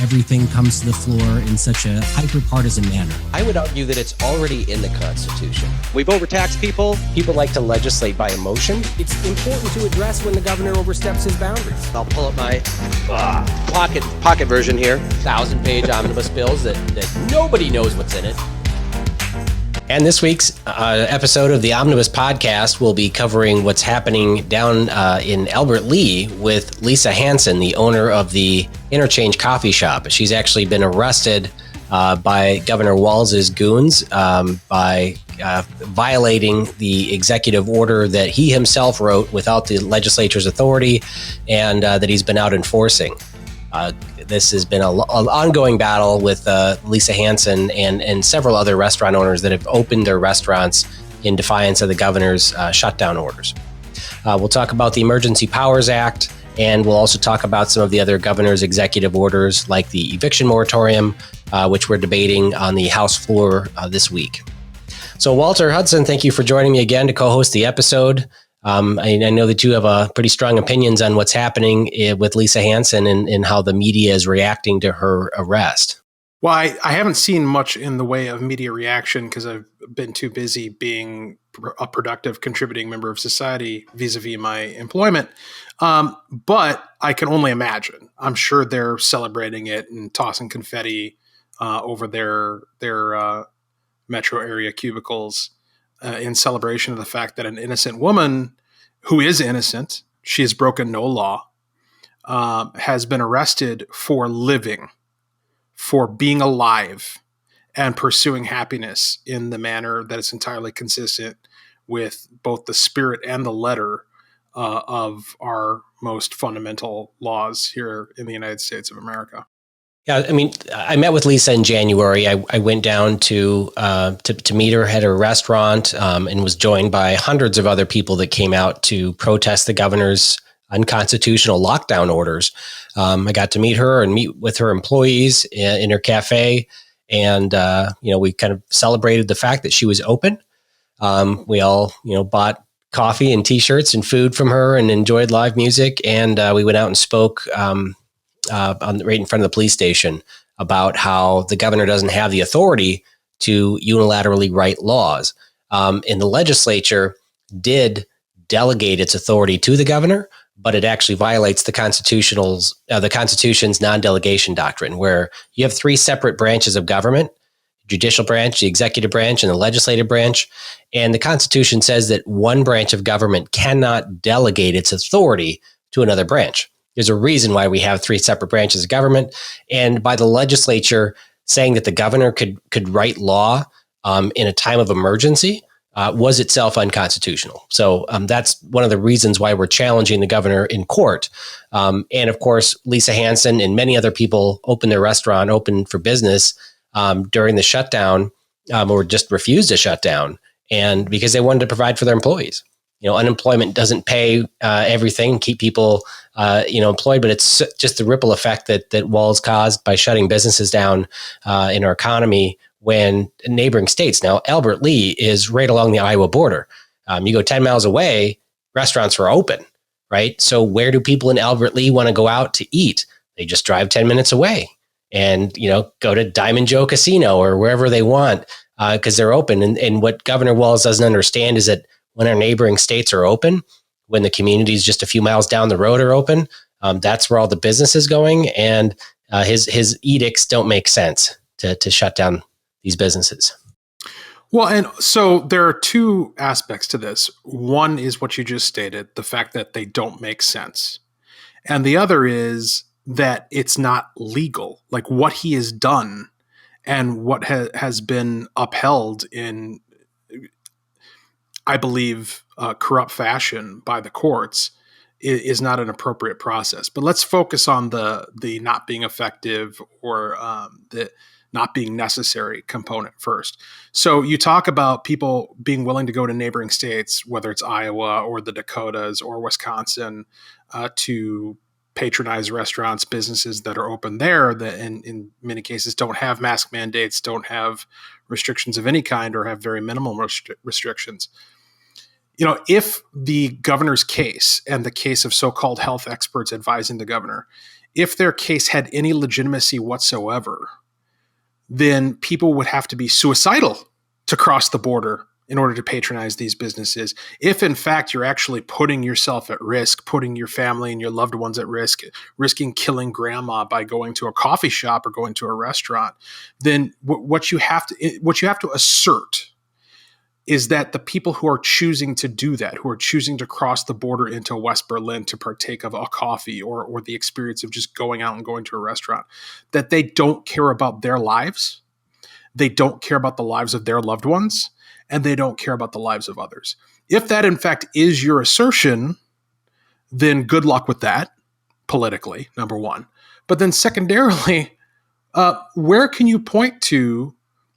everything comes to the floor in such a hyper-partisan manner. I would argue that it's already in the Constitution. We've overtaxed people. People like to legislate by emotion. It's important to address when the governor oversteps his boundaries. I'll pull up my pocket version here. 1,000-page omnibus bills that nobody knows what's in it. And this week's episode of the Omnibus Podcast will be covering what's happening down in Albert Lea with Lisa Hanson, the owner of the Interchange coffee shop. She's actually been arrested by Governor Walz's goons by violating the executive order that he himself wrote without the legislature's authority and that he's been out enforcing. This has been an ongoing battle with Lisa Hanson and several other restaurant owners that have opened their restaurants in defiance of the governor's shutdown orders. We'll talk about the Emergency Powers Act, and we'll also talk about some of the other governor's executive orders, like the eviction moratorium, which we're debating on the House floor this week. So, Walter Hudson, thank you for joining me again to co-host the episode. I know that you have pretty strong opinions on what's happening with Lisa Hanson and how the media is reacting to her arrest. Well, I haven't seen much in the way of media reaction because I've been too busy being a productive, contributing member of society vis-a-vis my employment. But I can only imagine. I'm sure they're celebrating it and tossing confetti over their metro area cubicles in celebration of the fact that an innocent woman who is innocent, she has broken no law, has been arrested for living, for being alive and pursuing happiness in the manner that is entirely consistent with both the spirit and the letter of our most fundamental laws here in the United States of America. Yeah, I mean, I met with Lisa in January. I went down to meet her at her restaurant and was joined by hundreds of other people that came out to protest the governor's unconstitutional lockdown orders. I got to meet her and meet with her employees in her cafe, and we kind of celebrated the fact that she was open. We all bought coffee and T-shirts and food from her and enjoyed live music, and we went out and spoke right in front of the police station about how the governor doesn't have the authority to unilaterally write laws. And the legislature did delegate its authority to the governor, but it actually violates the Constitution's non-delegation doctrine, where you have three separate branches of government: judicial branch, the executive branch, and the legislative branch. And the Constitution says that one branch of government cannot delegate its authority to another branch. There's a reason why we have three separate branches of government. And by the legislature saying that the governor could write law in a time of emergency was itself unconstitutional. So that's one of the reasons why we're challenging the governor in court. And of course, Lisa Hanson and many other people opened their restaurant, open for business during the shutdown, or just refused to shut down, and because they wanted to provide for their employees. Unemployment doesn't pay everything, keep people employed, but it's just the ripple effect that Walz caused by shutting businesses down in our economy when neighboring states. Now, Albert Lea is right along the Iowa border. You go 10 miles away, restaurants are open, right? So where do people in Albert Lea want to go out to eat? They just drive 10 minutes away and, go to Diamond Joe Casino or wherever they want because they're open. And what Governor Walz doesn't understand is that when our neighboring states are open, when the communities just a few miles down the road are open, that's where all the business is going. And his edicts don't make sense to shut down these businesses. Well, and so there are two aspects to this. One is what you just stated, the fact that they don't make sense. And the other is that it's not legal. Like what he has done and what has been upheld in, I believe, corrupt fashion by the courts is not an appropriate process. But let's focus on the not being effective or the not being necessary component first. So you talk about people being willing to go to neighboring states, whether it's Iowa or the Dakotas or Wisconsin, to patronize restaurants, businesses that are open there that in many cases don't have mask mandates, don't have restrictions of any kind, or have very minimal restrictions. If the governor's case and the case of so-called health experts advising the governor, if their case had any legitimacy whatsoever, then people would have to be suicidal to cross the border in order to patronize these businesses. If in fact you're actually putting yourself at risk, putting your family and your loved ones at risk, risking killing grandma by going to a coffee shop or going to a restaurant, then what you have to assert is that the people who are choosing to do that, who are choosing to cross the border into West Berlin to partake of a coffee or the experience of just going out and going to a restaurant, that they don't care about their lives, they don't care about the lives of their loved ones, and they don't care about the lives of others. If that, in fact, is your assertion, then good luck with that politically, number one. But then secondarily, where can you point to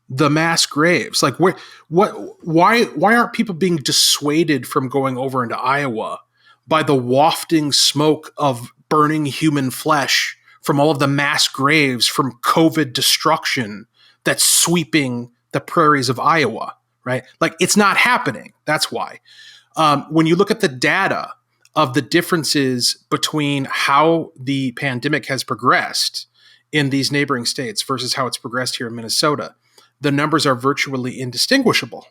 the mass graves? Like, why aren't people being dissuaded from going over into Iowa by the wafting smoke of burning human flesh from all of the mass graves from COVID destruction that's sweeping the prairies of Iowa? Right? Like, it's not happening. That's why. When you look at the data of the differences between how the pandemic has progressed in these neighboring states versus how it's progressed here in Minnesota, the numbers are virtually indistinguishable.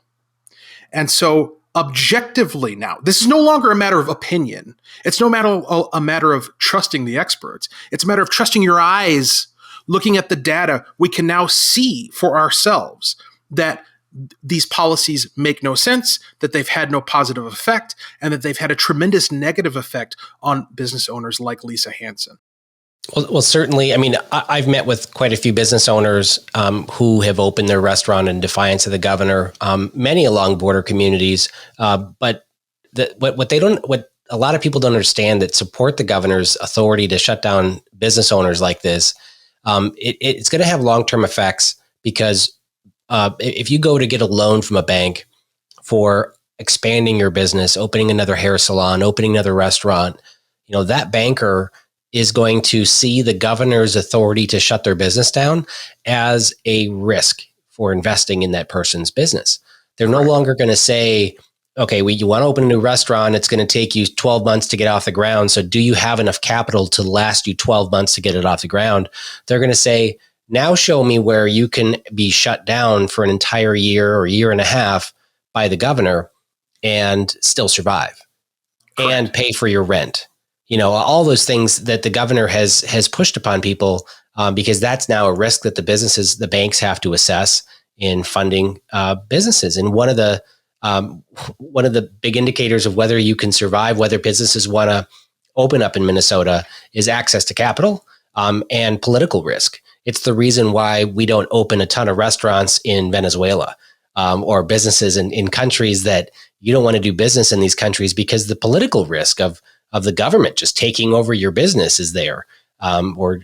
And so objectively now, this is no longer a matter of opinion. It's no matter a matter of trusting the experts. It's a matter of trusting your eyes. Looking at the data, we can now see for ourselves that these policies make no sense, that they've had no positive effect, and that they've had a tremendous negative effect on business owners like Lisa Hanson. Well, certainly. I mean, I've met with quite a few business owners who have opened their restaurant in defiance of the governor, many along border communities. But what a lot of people don't understand that support the governor's authority to shut down business owners like this, it's going to have long-term effects because if you go to get a loan from a bank for expanding your business, opening another hair salon, opening another restaurant, that banker is going to see the governor's authority to shut their business down as a risk for investing in that person's business. They're no longer going to say, okay, you want to open a new restaurant, it's going to take you 12 months to get off the ground. So do you have enough capital to last you 12 months to get it off the ground? They're going to say, now show me where you can be shut down for an entire year or year and a half by the governor and still survive. Correct. And pay for your rent. All those things that the governor has pushed upon people because that's now a risk that the banks have to assess in funding businesses. And one of the big indicators of whether you can survive, whether businesses want to open up in Minnesota, is access to capital and political risk. It's the reason why we don't open a ton of restaurants in Venezuela or businesses in countries that you don't want to do business in these countries, because the political risk of the government just taking over your business is there. Why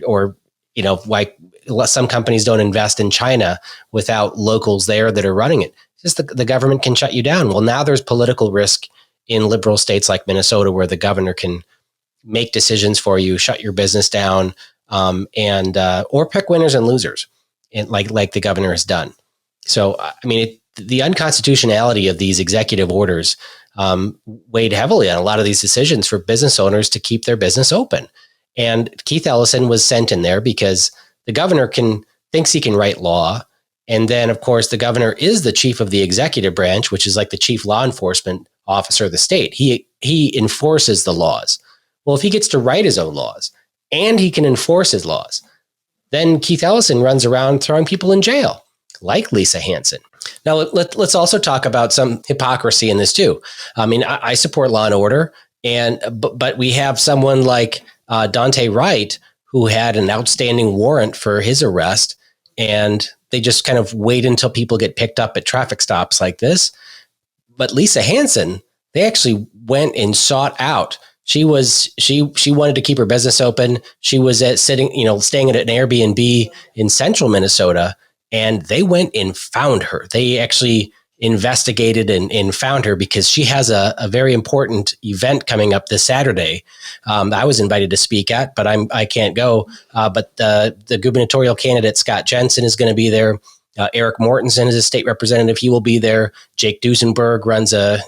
some companies don't invest in China without locals there that are running it. It's just the government can shut you down. Well, now there's political risk in liberal states like Minnesota where the governor can make decisions for you, shut your business down, or pick winners and losers, and like the governor has done. So, I mean, the unconstitutionality of these executive orders weighed heavily on a lot of these decisions for business owners to keep their business open. And Keith Ellison was sent in there because the governor thinks he can write law. And then, of course, the governor is the chief of the executive branch, which is like the chief law enforcement officer of the state. He enforces the laws. Well, if he gets to write his own laws and he can enforce his laws, then Keith Ellison runs around throwing people in jail, like Lisa Hanson. Now, let's also talk about some hypocrisy in this too. I mean, I support law and order, but we have someone like Dante Wright, who had an outstanding warrant for his arrest, and they just kind of wait until people get picked up at traffic stops like this. But Lisa Hanson, they actually went and sought out. She wanted to keep her business open. She was staying at an Airbnb in central Minnesota, and they went and found her. They actually investigated and found her because she has a very important event coming up this Saturday. I was invited to speak at, but I can't go. But the gubernatorial candidate, Scott Jensen, is going to be there. Eric Mortensen is a state representative. He will be there. Jake Duesenberg runs an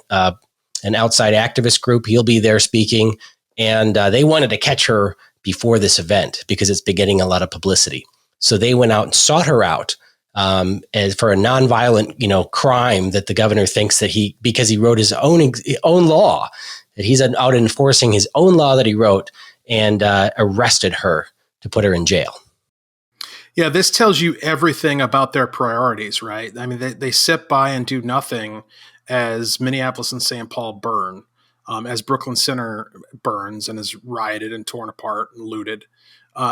outside activist group. He'll be there speaking. And they wanted to catch her before this event because it's been getting a lot of publicity. So they went out and sought her out as for a nonviolent, crime that the governor thinks that because he wrote his own law, that he's out enforcing his own law that he wrote, and arrested her to put her in jail. Yeah, this tells you everything about their priorities, right? I mean, they sit by and do nothing as Minneapolis and St. Paul burn, as Brooklyn Center burns and is rioted and torn apart and looted.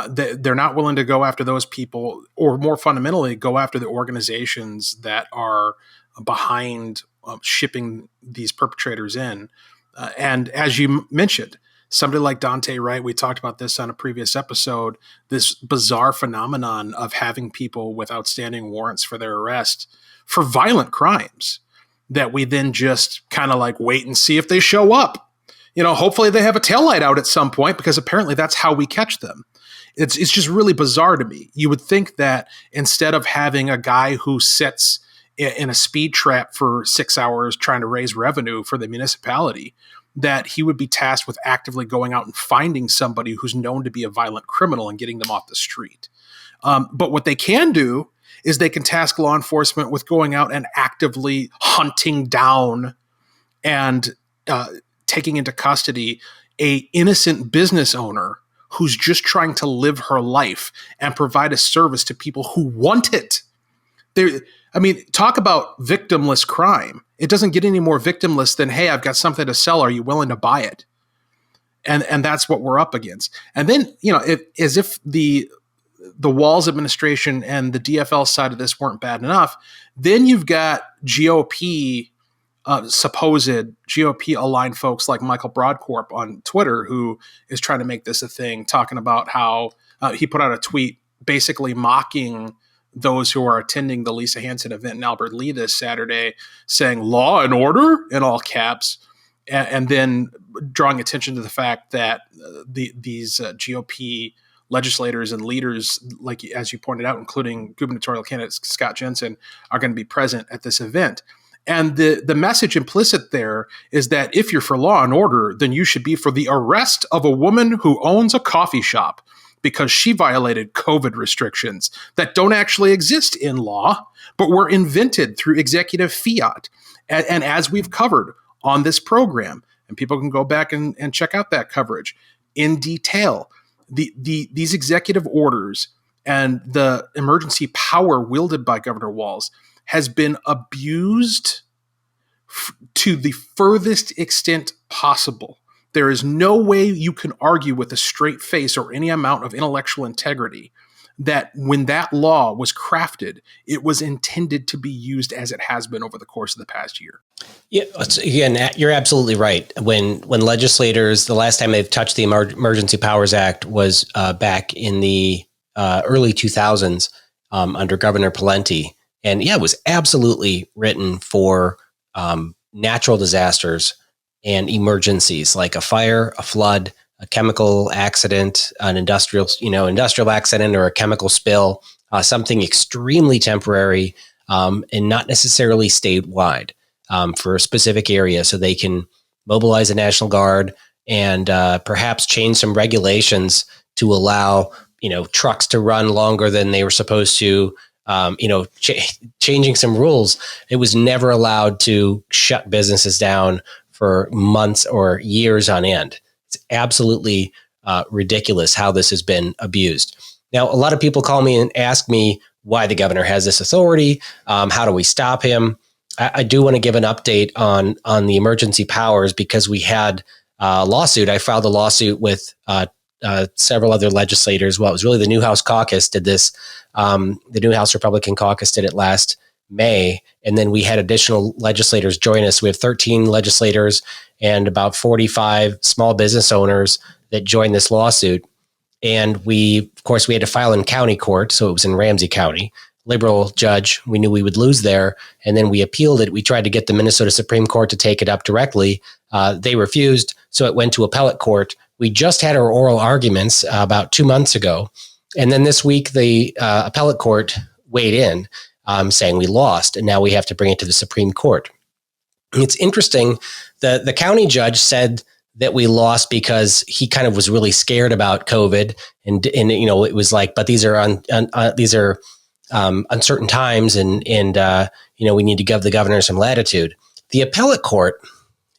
They're not willing to go after those people, or more fundamentally, go after the organizations that are behind shipping these perpetrators in. And as you mentioned, somebody like Dante Wright, we talked about this on a previous episode, this bizarre phenomenon of having people with outstanding warrants for their arrest for violent crimes that we then just kind of like wait and see if they show up. Hopefully they have a taillight out at some point, because apparently that's how we catch them. It's just really bizarre to me. You would think that instead of having a guy who sits in a speed trap for 6 hours trying to raise revenue for the municipality, that he would be tasked with actively going out and finding somebody who's known to be a violent criminal and getting them off the street. But what they can do is they can task law enforcement with going out and actively hunting down and taking into custody a innocent business owner who's just trying to live her life and provide a service to people who want it. Talk about victimless crime. It doesn't get any more victimless than, hey, I've got something to sell. Are you willing to buy it? And that's what we're up against. And then, as if the Walz administration and the DFL side of this weren't bad enough, then you've got GOP, supposed GOP aligned folks like Michael Broadcorp on Twitter, who is trying to make this a thing, talking about how he put out a tweet basically mocking those who are attending the Lisa Hanson event in Albert Lea this Saturday, saying law and order in all caps, and then drawing attention to the fact that these GOP legislators and leaders, like as you pointed out, including gubernatorial candidate Scott Jensen, are going to be present at this event. And the message implicit there is that if you're for law and order, then you should be for the arrest of a woman who owns a coffee shop because she violated COVID restrictions that don't actually exist in law, but were invented through executive fiat. And as we've covered on this program, and people can go back and check out that coverage in detail, these executive orders and the emergency power wielded by Governor Walz has been abused to the furthest extent possible. There is no way you can argue with a straight face or any amount of intellectual integrity that when that law was crafted, it was intended to be used as it has been over the course of the past year. Yeah, again, you're absolutely right. When legislators, the last time they've touched the Emergency Powers Act was back in the early 2000s under Governor Pawlenty. And yeah, it was absolutely written for natural disasters and emergencies like a fire, a flood, a chemical accident, an industrial accident, or a chemical spill, something extremely temporary and not necessarily statewide for a specific area, so they can mobilize the National Guard and perhaps change some regulations to allow trucks to run longer than they were supposed to. Changing some rules. It was never allowed to shut businesses down for months or years on end. It's absolutely ridiculous how this has been abused. Now, a lot of people call me and ask me why the governor has this authority. How do we stop him? I do want to give an update on the emergency powers, because we had a lawsuit. I filed a lawsuit with several other legislators. Well, it was really the Newhouse Caucus did this. The Newhouse Republican Caucus did it last May, and then we had additional legislators join us. We have 13 legislators and about 45 small business owners that joined this lawsuit. And of course, we had to file in county court, so it was in Ramsey County. Liberal judge, we knew we would lose there, and then we appealed it. We tried to get the Minnesota Supreme Court to take it up directly. They refused, so it went to appellate court. We just had our oral arguments about 2 months ago. And then this week, the appellate court weighed in, saying we lost, and now we have to bring it to the Supreme Court. And it's interesting, the county judge said that we lost because he kind of was really scared about COVID, and it was like, but these are uncertain times, and we need to give the governor some latitude. The appellate court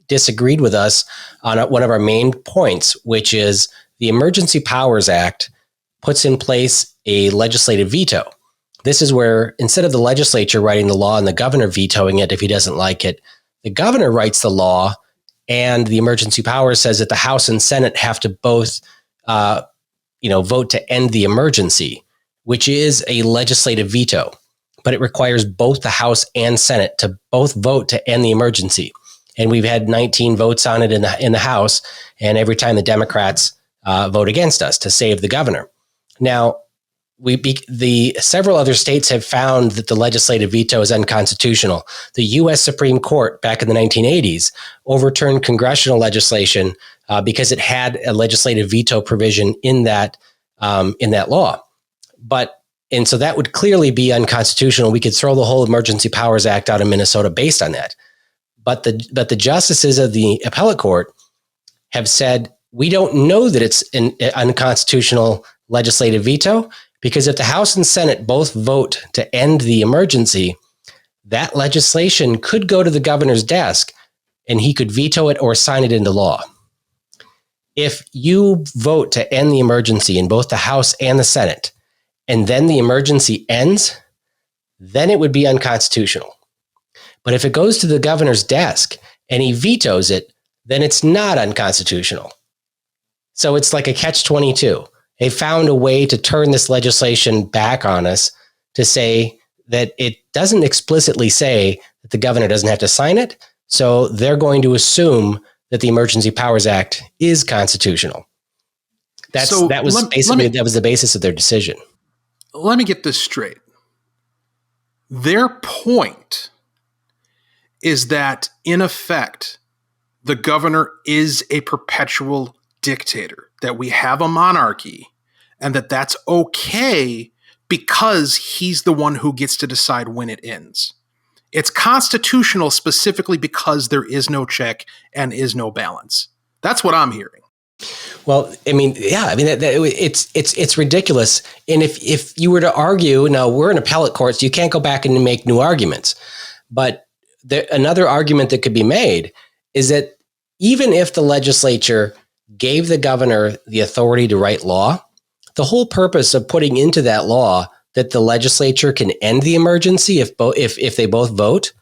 disagreed with us on one of our main points, which is the Emergency Powers Act puts in place a legislative veto. This is where, instead of the legislature writing the law and the governor vetoing it if he doesn't like it, the governor writes the law, and the emergency powers says that the House and Senate have to both, vote to end the emergency, which is a legislative veto. But it requires both the House and Senate to both vote to end the emergency. And we've had 19 votes on it in the House, and every time the Democrats vote against us to save the governor. Now, several other states have found that the legislative veto is unconstitutional. The U.S. Supreme Court back in the 1980s overturned congressional legislation because it had a legislative veto provision in that law. And so that would clearly be unconstitutional. We could throw the whole Emergency Powers Act out of Minnesota based on that. But the justices of the appellate court have said, we don't know that it's an unconstitutional legislative veto, because if the House and Senate both vote to end the emergency, that legislation could go to the governor's desk and he could veto it or sign it into law. If you vote to end the emergency in both the House and the Senate, and then the emergency ends, then it would be unconstitutional. But if it goes to the governor's desk and he vetoes it, then it's not unconstitutional. So it's like a catch-22. They found a way to turn this legislation back on us to say that it doesn't explicitly say that the governor doesn't have to sign it. So they're going to assume that the Emergency Powers Act is constitutional. That was the basis of their decision. Let me get this straight. Their point is that, in effect, the governor is a perpetual dictator, that we have a monarchy, and that's okay because he's the one who gets to decide when it ends. It's constitutional specifically because there is no check and is no balance. That's what I'm hearing. Well, it's ridiculous. And if you were to argue, now we're in appellate courts, you can't go back and make new arguments. But another argument that could be made is that even if the legislature gave the governor the authority to write law, the whole purpose of putting into that law that the legislature can end the emergency if they both vote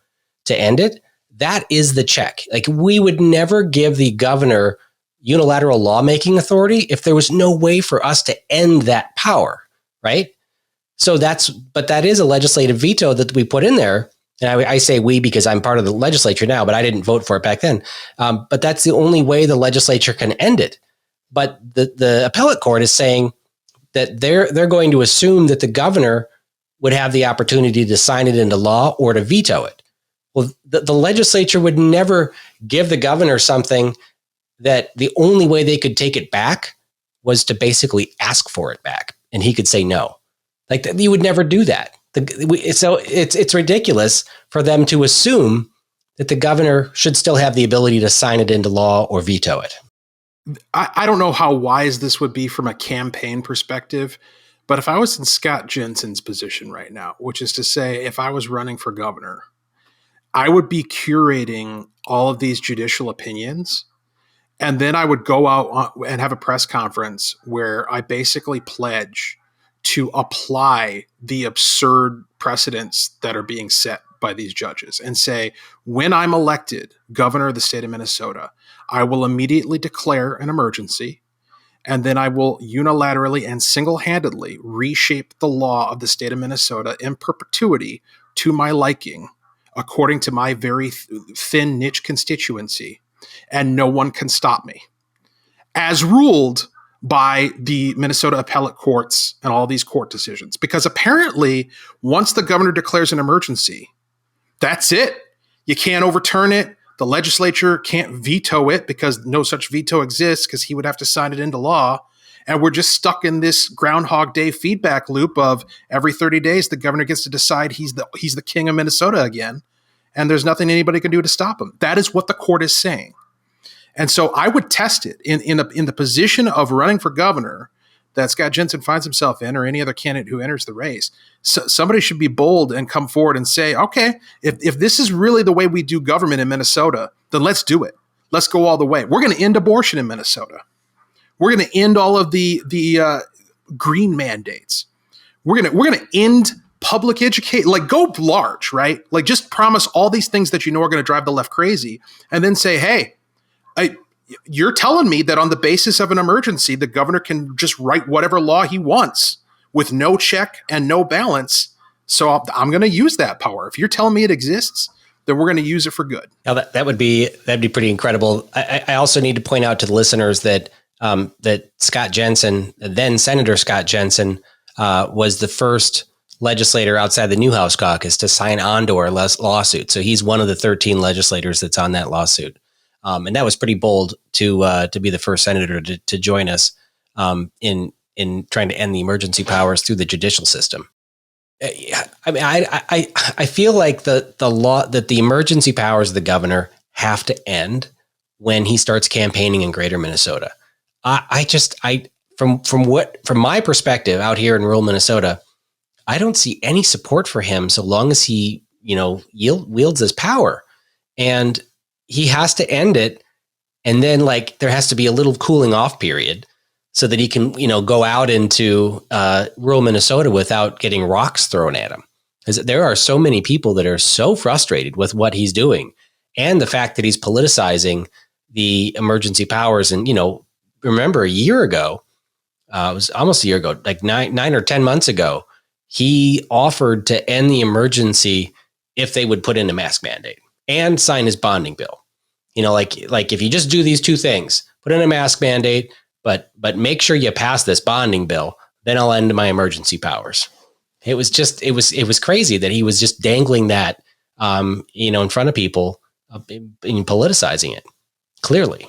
to end it, that is the check. Like, we would never give the governor unilateral lawmaking authority if there was no way for us to end that power, right? So that is a legislative veto that we put in there. And I say we because I'm part of the legislature now, but I didn't vote for it back then. But that's the only way the legislature can end it. But the appellate court is saying that they're going to assume that the governor would have the opportunity to sign it into law or to veto it. Well, the legislature would never give the governor something that the only way they could take it back was to basically ask for it back, and he could say no. Like, you would never do that. So it's ridiculous for them to assume that the governor should still have the ability to sign it into law or veto it. I don't know how wise this would be from a campaign perspective, but if I was in Scott Jensen's position right now, which is to say, if I was running for governor, I would be curating all of these judicial opinions, and then I would go out and have a press conference where I basically pledge to apply the absurd precedents that are being set by these judges and say, when I'm elected governor of the state of Minnesota, I will immediately declare an emergency, and then I will unilaterally and single-handedly reshape the law of the state of Minnesota in perpetuity to my liking, according to my very thin niche constituency, and no one can stop me. As ruled by the Minnesota appellate courts and all these court decisions. Because apparently, once the governor declares an emergency, that's it. You can't overturn it. The legislature can't veto it because no such veto exists because he would have to sign it into law. And we're just stuck in this Groundhog Day feedback loop of every 30 days, the governor gets to decide he's the king of Minnesota again. And there's nothing anybody can do to stop him. That is what the court is saying. And so I would test it in the position of running for governor that Scott Jensen finds himself in, or any other candidate who enters the race. So somebody should be bold and come forward and say, okay, if this is really the way we do government in Minnesota, then let's do it. Let's go all the way. We're going to end abortion in Minnesota. We're going to end all of the green mandates. We're going to end public education, like go large, right? Like just promise all these things that you know are going to drive the left crazy, and then say, hey, you're telling me that on the basis of an emergency, the governor can just write whatever law he wants with no check and no balance. So I'm going to use that power. If you're telling me it exists, then we're going to use it for good. Now that'd be pretty incredible. I also need to point out to the listeners that that Scott Jensen, then Senator Scott Jensen, was the first legislator outside the Newhouse caucus to sign on to our lawsuit. So he's one of the 13 legislators that's on that lawsuit. And that was pretty bold to be the first senator to join us in trying to end the emergency powers through the judicial system. I mean, I feel like the law that the emergency powers of the governor have to end when he starts campaigning in Greater Minnesota. From my perspective out here in rural Minnesota, I don't see any support for him so long as he, wields his power, and he has to end it. And then there has to be a little cooling off period so that he can, go out into rural Minnesota without getting rocks thrown at him. Because there are so many people that are so frustrated with what he's doing and the fact that he's politicizing the emergency powers. And, remember a year ago, it was almost a year ago, like nine or 10 months ago, he offered to end the emergency if they would put in a mask mandate and sign his bonding bill. Like if you just do these two things, put in a mask mandate, but make sure you pass this bonding bill, then I'll end my emergency powers. It was crazy that he was just dangling that, in front of people, and politicizing it clearly.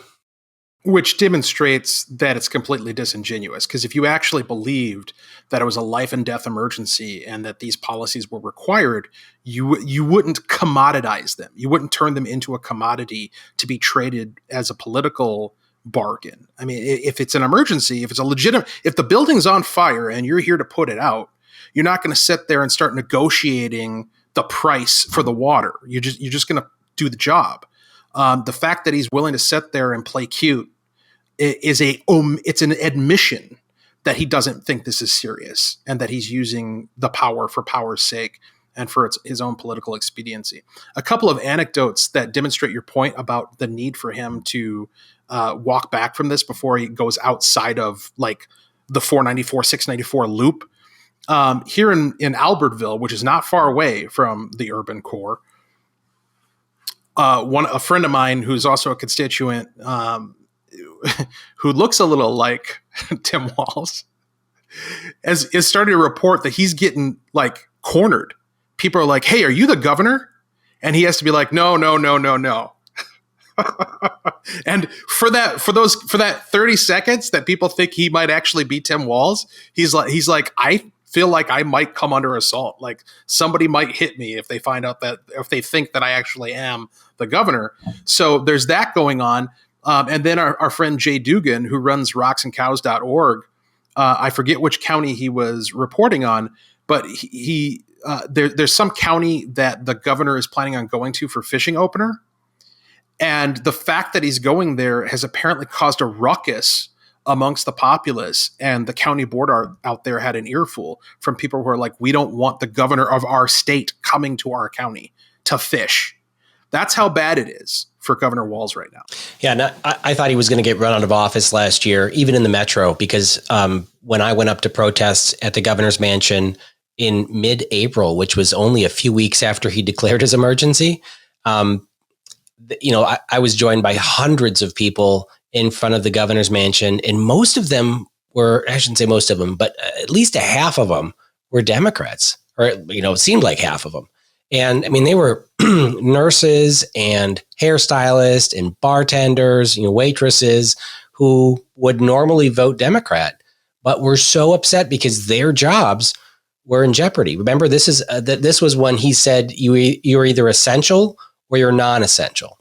Which demonstrates that it's completely disingenuous. Because if you actually believed that it was a life and death emergency and that these policies were required, you wouldn't commoditize them. You wouldn't turn them into a commodity to be traded as a political bargain. I mean, if it's an emergency, if it's a legitimate, if the building's on fire and you're here to put it out, you're not going to sit there and start negotiating the price for the water. You're just going to do the job. The fact that he's willing to sit there and play cute it's an admission that he doesn't think this is serious and that he's using the power for power's sake and for his own political expediency. A couple of anecdotes that demonstrate your point about the need for him to walk back from this before he goes outside of the 494, 694 loop. Here in Albertville, which is not far away from the urban core, a friend of mine who's also a constituent, who looks a little like Tim Walz, is starting to report that he's getting cornered. People are like, "Hey, are you the governor?" And he has to be like, "No." And for that 30 seconds that people think he might actually be Tim Walz, he's like, I feel like I might come under assault. Like somebody might hit me if they think that I actually am the governor. So there's that going on. And then our friend Jay Dugan, who runs rocksandcows.org, I forget which county he was reporting on, but there's some county that the governor is planning on going to for fishing opener. And the fact that he's going there has apparently caused a ruckus amongst the populace. And the county board out there had an earful from people who are like, we don't want the governor of our state coming to our county to fish. That's how bad it is for Governor Walz right now. Yeah, I thought he was going to get run out of office last year, even in the metro, because when I went up to protest at the governor's mansion in mid-April, which was only a few weeks after he declared his emergency, I was joined by hundreds of people in front of the governor's mansion, and most of them were, I shouldn't say most of them, but at least a half of them were Democrats, or, it seemed like half of them. And I mean, they were nurses and hairstylists and bartenders, waitresses who would normally vote Democrat, but were so upset because their jobs were in jeopardy. Remember, this was when he said you're either essential or you're non-essential.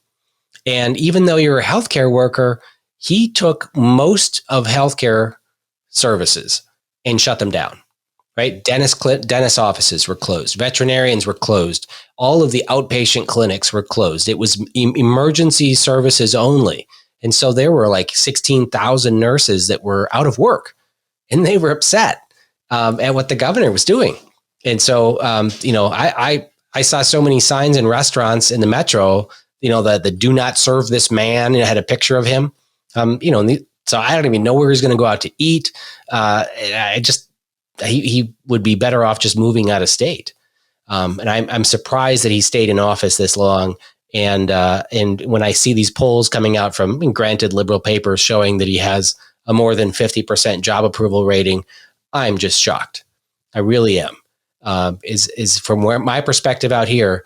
And even though you're a healthcare worker, he took most of healthcare services and shut them down. Right? Dentist offices were closed. Veterinarians were closed. All of the outpatient clinics were closed. It was emergency services only. And so there were like 16,000 nurses that were out of work, and they were upset at what the governor was doing. And so, I saw so many signs in restaurants in the metro, the do not serve this man, and it had a picture of him. So I don't even know where he's going to go out to eat. He would be better off just moving out of state. And I'm surprised that he stayed in office this long. And when I see these polls coming out from, granted, liberal papers showing that he has a more than 50% job approval rating, I'm just shocked. I really am. Is from where my perspective out here,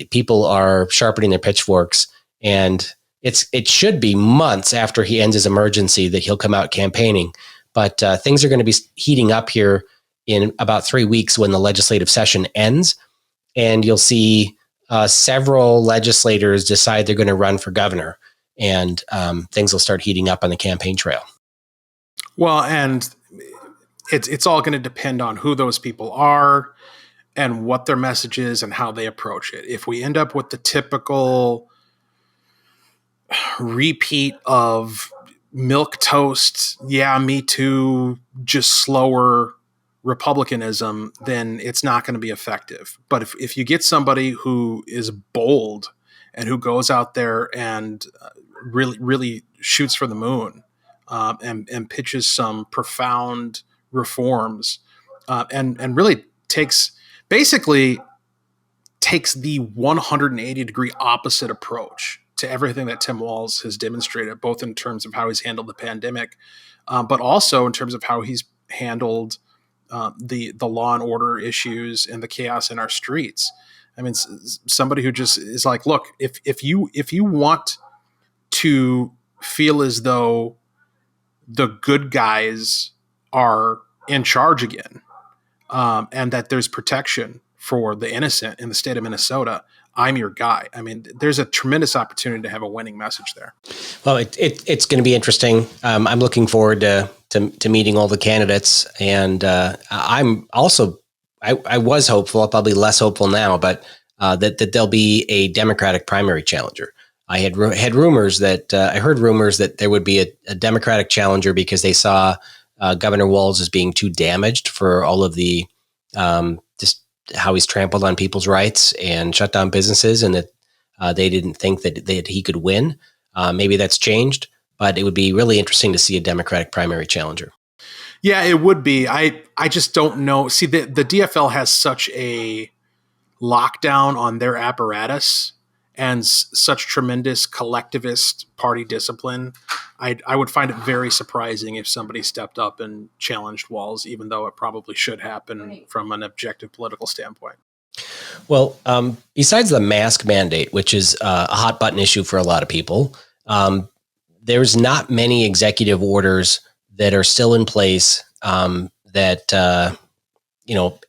people are sharpening their pitchforks, and it should be months after he ends his emergency that he'll come out campaigning. But things are going to be heating up here in about 3 weeks when the legislative session ends, and you'll see several legislators decide they're going to run for governor, and things will start heating up on the campaign trail. Well, and it's all going to depend on who those people are and what their message is and how they approach it. If we end up with the typical repeat of milquetoast, yeah, me too, just slower Republicanism, then it's not going to be effective. But if you get somebody who is bold and who goes out there and really shoots for the moon, and pitches some profound reforms, and really takes the 180-degree opposite approach to everything that Tim Walz has demonstrated, both in terms of how he's handled the pandemic, but also in terms of how he's handled the law and order issues and the chaos in our streets. I mean, somebody who just is like, look, if you want to feel as though the good guys are in charge again, and that there's protection for the innocent in the state of Minnesota, I'm your guy. I mean, there's a tremendous opportunity to have a winning message there. Well, it's going to be interesting. I'm looking forward to meeting all the candidates, and I'm also I was hopeful. I'm probably less hopeful now, but that there'll be a Democratic primary challenger. I had rumors that I heard rumors that there would be a Democratic challenger because they saw Governor Walz as being too damaged for all of the just how he's trampled on people's rights and shut down businesses, and that they didn't think that he could win. Maybe that's changed, but it would be really interesting to see a Democratic primary challenger. Yeah, it would be. I just don't know. See, the DFL has such a lockdown on their apparatus and such tremendous collectivist party discipline. I would find it very surprising if somebody stepped up and challenged Walz, even though it probably should happen from an objective political standpoint. Well, besides the mask mandate, which is a hot button issue for a lot of people, there's not many executive orders that are still in place that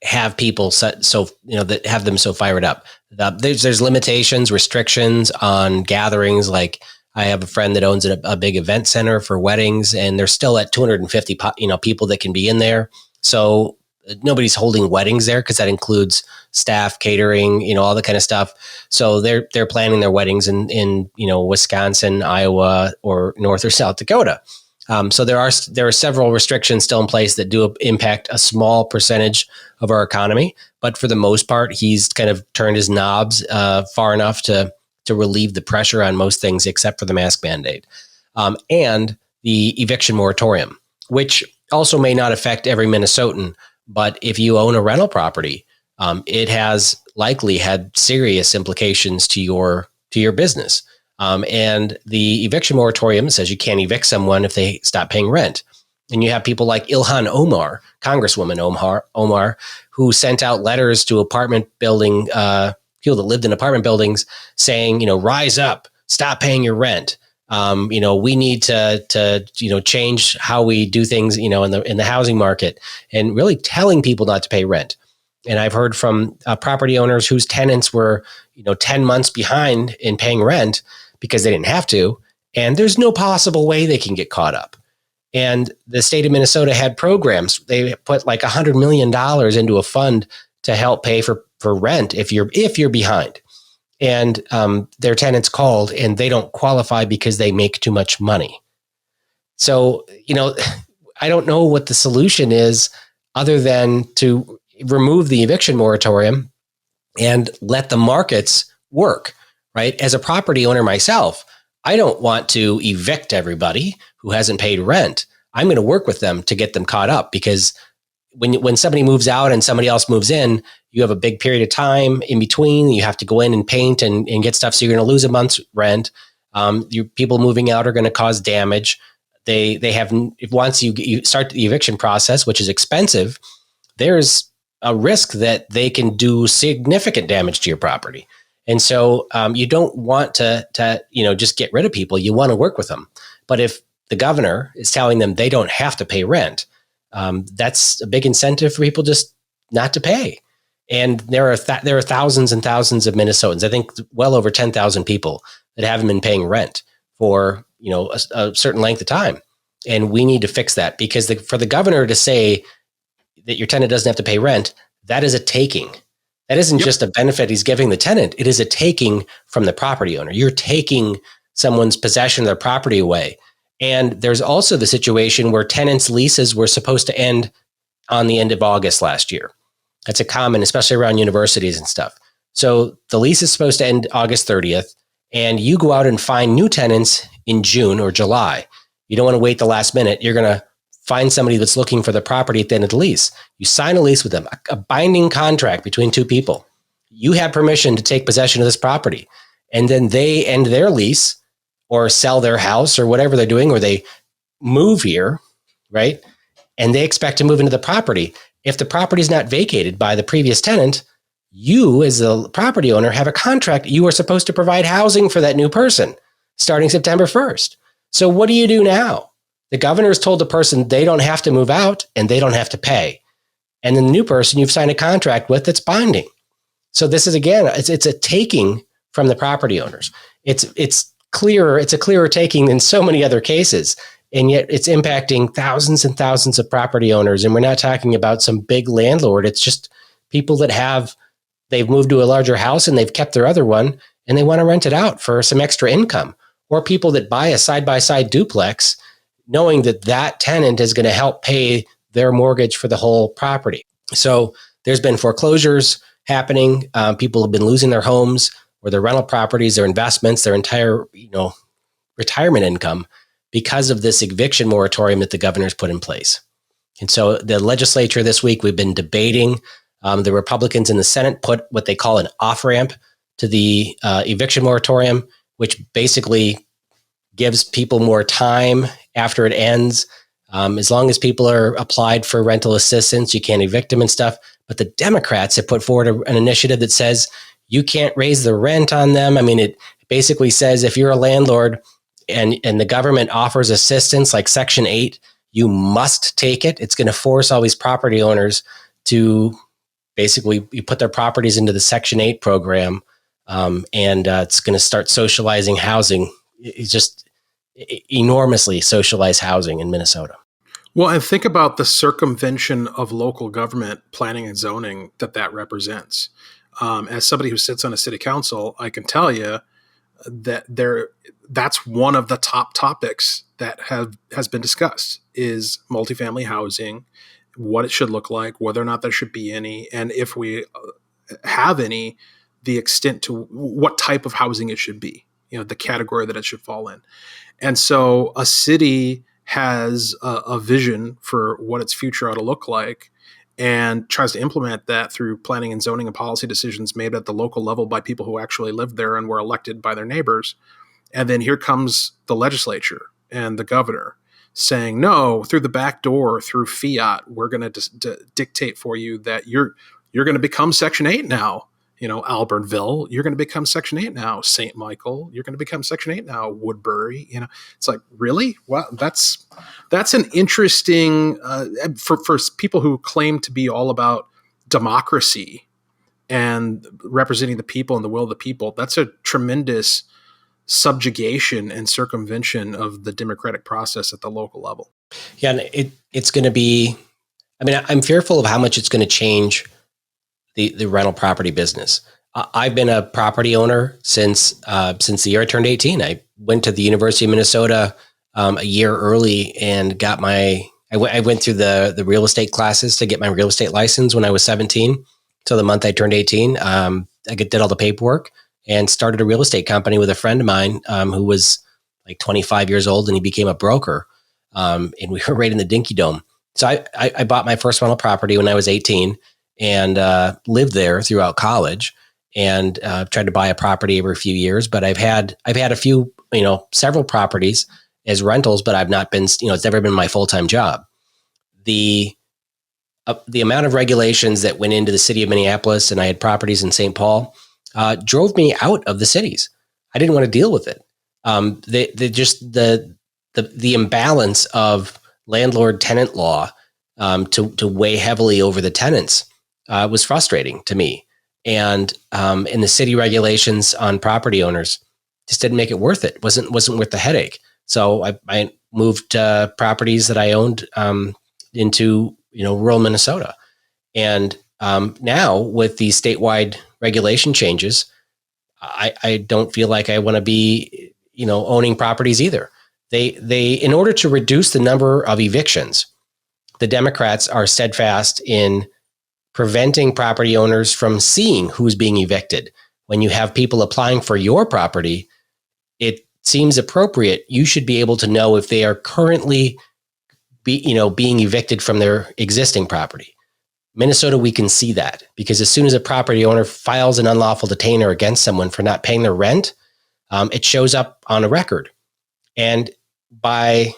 have people that have them so fired up. There's limitations, restrictions on gatherings. Like I have a friend that owns a big event center for weddings, and they're still at 250 people that can be in there. So nobody's holding weddings there because that includes staff, catering, all that kind of stuff. So they're planning their weddings in Wisconsin, Iowa, or North or South Dakota. So there are several restrictions still in place that do impact a small percentage of our economy, but for the most part, he's kind of turned his knobs far enough to relieve the pressure on most things except for the mask mandate, and the eviction moratorium, which also may not affect every Minnesotan, but if you own a rental property, it has likely had serious implications to your business. And the eviction moratorium says you can't evict someone if they stop paying rent. And you have people like Ilhan Omar, Congresswoman Omar, who sent out letters to apartment building people that lived in apartment buildings saying, rise up, stop paying your rent. We need to change how we do things, in the housing market, and really telling people not to pay rent. And I've heard from property owners whose tenants were, 10 months behind in paying rent because they didn't have to. And there's no possible way they can get caught up. And the state of Minnesota had programs. They put like $100 million into a fund to help pay for rent if you're behind. And their tenants called and they don't qualify because they make too much money. So, I don't know what the solution is other than to remove the eviction moratorium and let the markets work, right? As a property owner myself, I don't want to evict everybody who hasn't paid rent. I'm going to work with them to get them caught up, because when somebody moves out and somebody else moves in, you have a big period of time in between. You have to go in and paint and get stuff. So you're going to lose a month's rent. People moving out are going to cause damage. They have, once you start the eviction process, which is expensive, there's a risk that they can do significant damage to your property. And so you don't want to just get rid of people. You want to work with them. But if the governor is telling them they don't have to pay rent, that's a big incentive for people just not to pay. And there are thousands and thousands of Minnesotans, I think well over 10,000 people that haven't been paying rent for a certain length of time. And we need to fix that, because for the governor to say that your tenant doesn't have to pay rent, that is a taking. That isn't just a benefit he's giving the tenant. It is a taking from the property owner. You're taking someone's possession of their property away. And there's also the situation where tenants' leases were supposed to end on the end of August last year. That's a common, especially around universities and stuff. So the lease is supposed to end August 30th, and you go out and find new tenants in June or July. You don't want to wait the last minute. You're going to find somebody that's looking for the property at the end of the lease. You sign a lease with them, a binding contract between two people. You have permission to take possession of this property. And then they end their lease or sell their house or whatever they're doing, or they move here, right? And they expect to move into the property. If the property is not vacated by the previous tenant, you as the property owner have a contract. You are supposed to provide housing for that new person starting September 1st. So what do you do now? The governor has told the person they don't have to move out and they don't have to pay. And then the new person you've signed a contract with, that's binding. So this is, again, it's a taking from the property owners. It's a clearer taking than so many other cases. And yet it's impacting thousands and thousands of property owners. And we're not talking about some big landlord. It's just people that they've moved to a larger house and they've kept their other one and they want to rent it out for some extra income. Or people that buy a side-by-side duplex knowing that tenant is going to help pay their mortgage for the whole property. So there's been foreclosures happening. People have been losing their homes or their rental properties, their investments, their entire retirement income because of this eviction moratorium that the governor's put in place. And so the legislature this week, we've been debating. The Republicans in the Senate put what they call an off-ramp to the eviction moratorium, which basically gives people more time after it ends. As long as people are applied for rental assistance, you can't evict them and stuff. But the Democrats have put forward an initiative that says you can't raise the rent on them. I mean, it basically says if you're a landlord and the government offers assistance like Section 8, you must take it. It's going to force all these property owners to basically put their properties into the Section 8 program. And it's going to start socializing housing. It's just enormously socialized housing in Minnesota. Well, and think about the circumvention of local government planning and zoning that represents. As somebody who sits on a city council, I can tell you that that's one of the top topics that has been discussed is multifamily housing, what it should look like, whether or not there should be any, and if we have any, the extent to what type of housing it should be, the category that it should fall in. And so a city has a vision for what its future ought to look like and tries to implement that through planning and zoning and policy decisions made at the local level by people who actually lived there and were elected by their neighbors. And then here comes the legislature and the governor saying, no, through the back door, through fiat, we're going to dictate for you that you're going to become Section 8 now. Albertville, you're going to become Section 8 now. St. Michael, you're going to become Section 8 now. Woodbury, it's like, really? Well, that's an interesting, for people who claim to be all about democracy and representing the people and the will of the people, that's a tremendous subjugation and circumvention of the democratic process at the local level. Yeah, and it's going to be, I mean, I'm fearful of how much it's going to change the rental property business. I've been a property owner since the year I turned 18. I went to the University of Minnesota a year early and got I went through the real estate classes to get my real estate license when I was 17. So the month I turned 18, I did all the paperwork and started a real estate company with a friend of mine who was like 25 years old, and he became a broker. And we were right in the Dinky Dome. So I bought my first rental property when I was 18 and lived there throughout college, and tried to buy a property every few years. But I've had a few, several properties as rentals, but I've not been, it's never been my full-time job. The amount of regulations that went into the city of Minneapolis, and I had properties in St. Paul, drove me out of the cities. I didn't want to deal with it. The imbalance of landlord-tenant law to weigh heavily over the tenants was frustrating to me. And the city regulations on property owners just didn't make it worth it. Wasn't worth the headache. So I moved properties that I owned into rural Minnesota. And now with these statewide regulation changes, I don't feel like I want to be owning properties either. They in order to reduce the number of evictions, the Democrats are steadfast in preventing property owners from seeing who's being evicted. When you have people applying for your property, it seems appropriate. You should be able to know if they are currently being evicted from their existing property. Minnesota, we can see that because as soon as a property owner files an unlawful detainer against someone for not paying their rent, it shows up on a record. And by,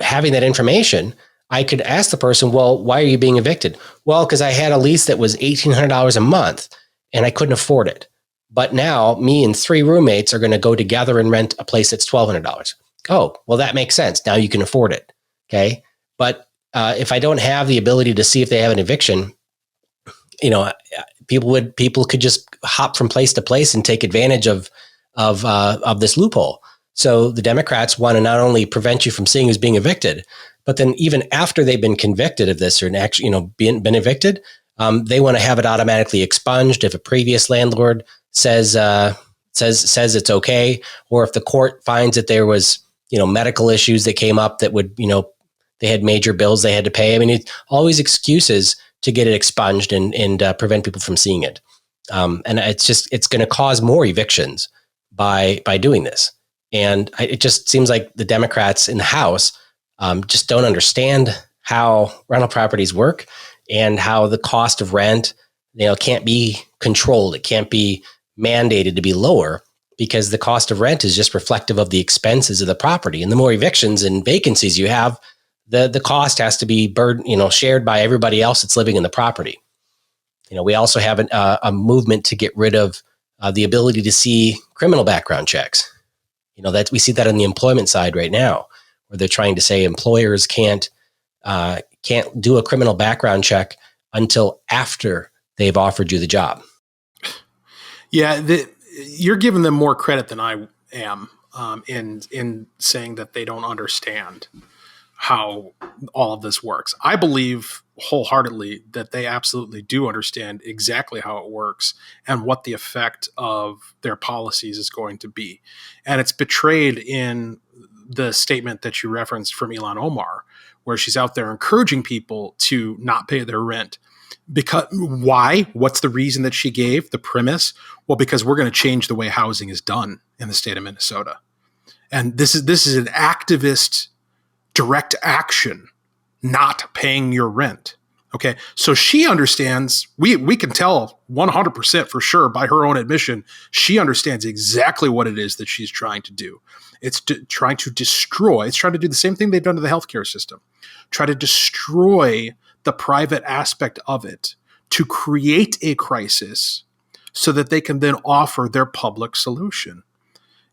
having that information, I could ask the person, well, why are you being evicted? Well, because I had a lease that was $1,800 a month and I couldn't afford it. But now me and 3 roommates are going to go together and rent a place that's $1,200. Oh, well, that makes sense. Now you can afford it. Okay. But if I don't have the ability to see if they have an eviction, people could just hop from place to place and take advantage of this loophole. So the Democrats want to not only prevent you from seeing who's being evicted, but then even after they've been convicted of this or actually, been evicted, they want to have it automatically expunged if a previous landlord says it's okay, or if the court finds that there was medical issues that came up that would they had major bills they had to pay. I mean, it's always excuses to get it expunged and prevent people from seeing it. And it's going to cause more evictions by doing this. And it just seems like the Democrats in the House just don't understand how rental properties work and how the cost of rent, can't be controlled. It can't be mandated to be lower because the cost of rent is just reflective of the expenses of the property. And the more evictions and vacancies you have, the cost has to be shared by everybody else that's living in the property. We also have a movement to get rid of the ability to see criminal background checks. That we see that on the employment side right now, where they're trying to say employers can't do a criminal background check until after they've offered you the job. Yeah, you're giving them more credit than I am in saying that they don't understand how all of this works. I believe wholeheartedly that they absolutely do understand exactly how it works and what the effect of their policies is going to be. And it's betrayed in the statement that you referenced from Ilhan Omar, where she's out there encouraging people to not pay their rent. Because why? What's the reason that she gave? The premise? Well, because we're going to change the way housing is done in the state of Minnesota. And this is an activist direct action, not paying your rent. Okay. So she understands, we can tell 100% for sure by her own admission, she understands exactly what it is that she's trying to do. It's trying to destroy, it's trying to do the same thing they've done to the healthcare system, try to destroy the private aspect of it to create a crisis so that they can then offer their public solution.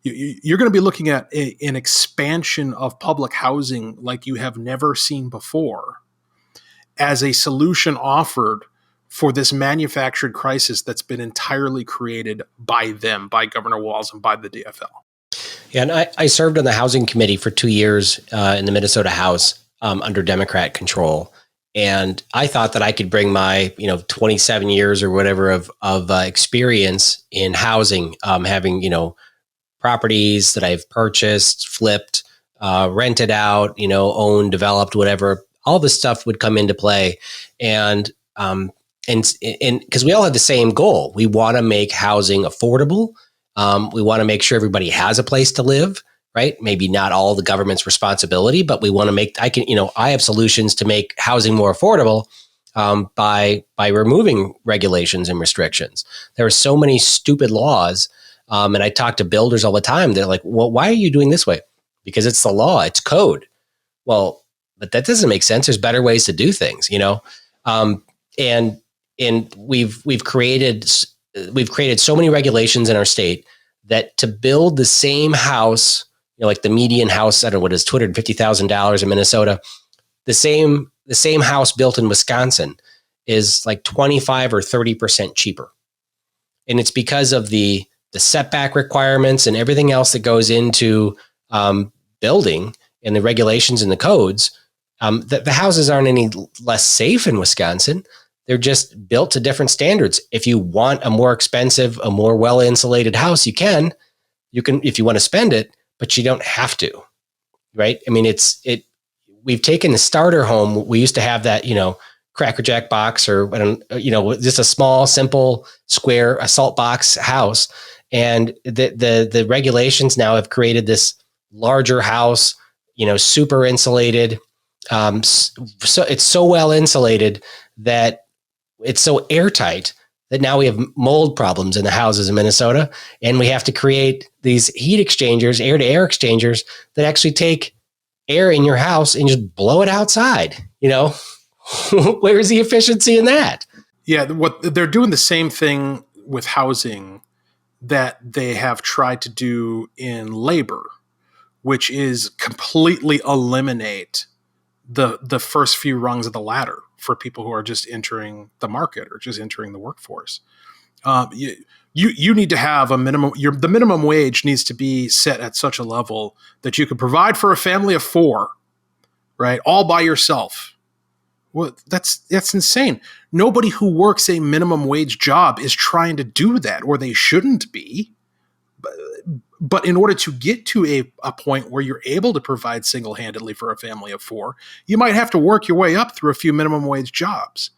You're going to be looking at an expansion of public housing like you have never seen before as a solution offered for this manufactured crisis that's been entirely created by them, by Governor Walz and by the DFL. Yeah, and I served on the housing committee for 2 years in the Minnesota House under Democrat control. And I thought that I could bring my, 27 years or whatever of experience in housing, having, properties that I've purchased, flipped, rented out, owned, developed, whatever, all this stuff would come into play. And because we all have the same goal, we want to make housing affordable. We want to make sure everybody has a place to live, right? Maybe not all the government's responsibility, but we want to make, I have solutions to make housing more affordable by removing regulations and restrictions. There are so many stupid laws. And I talk to builders all the time. They're like, well, why are you doing this way? Because it's the law, it's code. Well, but that doesn't make sense. There's better ways to do things, and we've created so many regulations in our state that to build the same house, like the median house, I don't know what it is, $250,000 in Minnesota, the same house built in Wisconsin is like 25 or 30% cheaper. And it's because of the setback requirements and everything else that goes into building and the regulations and the codes. The houses aren't any less safe in Wisconsin. They're just built to different standards. If you want a more expensive, a more well-insulated house, you can, if you want to spend it, but you don't have to, right? I mean, we've taken the starter home. We used to have that, Cracker Jack box or, just a small, simple, square assault box house. And the regulations now have created this larger house, super insulated. So it's so well insulated that it's so airtight that now we have mold problems in the houses in Minnesota, and we have to create these heat exchangers, air to air exchangers that actually take air in your house and just blow it outside. Where's the efficiency in that? Yeah, what they're doing the same thing with housing that they have tried to do in labor, which is completely eliminate the first few rungs of the ladder for people who are just entering the market or just entering the workforce. You need to have a minimum. The minimum wage needs to be set at such a level that you can provide for a family of four, right? All by yourself. Well, that's insane. Nobody who works a minimum wage job is trying to do that, or they shouldn't be. But in order to get to a point where you're able to provide single-handedly for a family of four, you might have to work your way up through a few minimum wage jobs.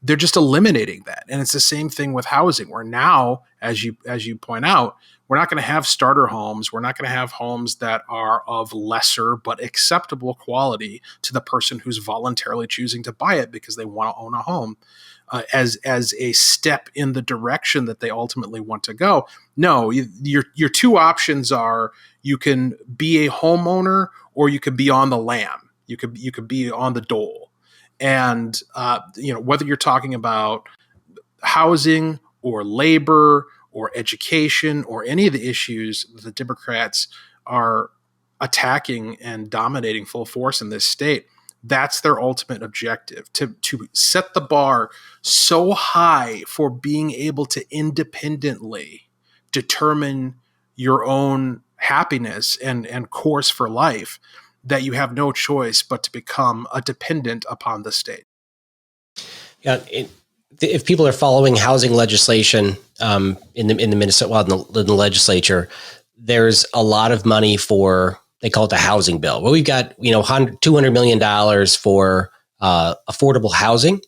They're just eliminating that. And it's the same thing with housing, where now, as you point out, we're not going to have starter homes. We're not going to have homes that are of lesser but acceptable quality to the person who's voluntarily choosing to buy it because they want to own a home. As a step in the direction that they ultimately want to go. No, your two options are you can be a homeowner or you can be on the lam. You could be on the dole. And whether you're talking about housing or labor or education or any of the issues that the Democrats are attacking and dominating full force in this state, that's their ultimate objective, to set the bar so high for being able to independently determine your own happiness and course for life that you have no choice but to become a dependent upon the state. Yeah, if people are following housing legislation in the Minnesota, in the legislature, there's a lot of money for. They call it the housing bill. Well, we've got, $200 million for affordable housing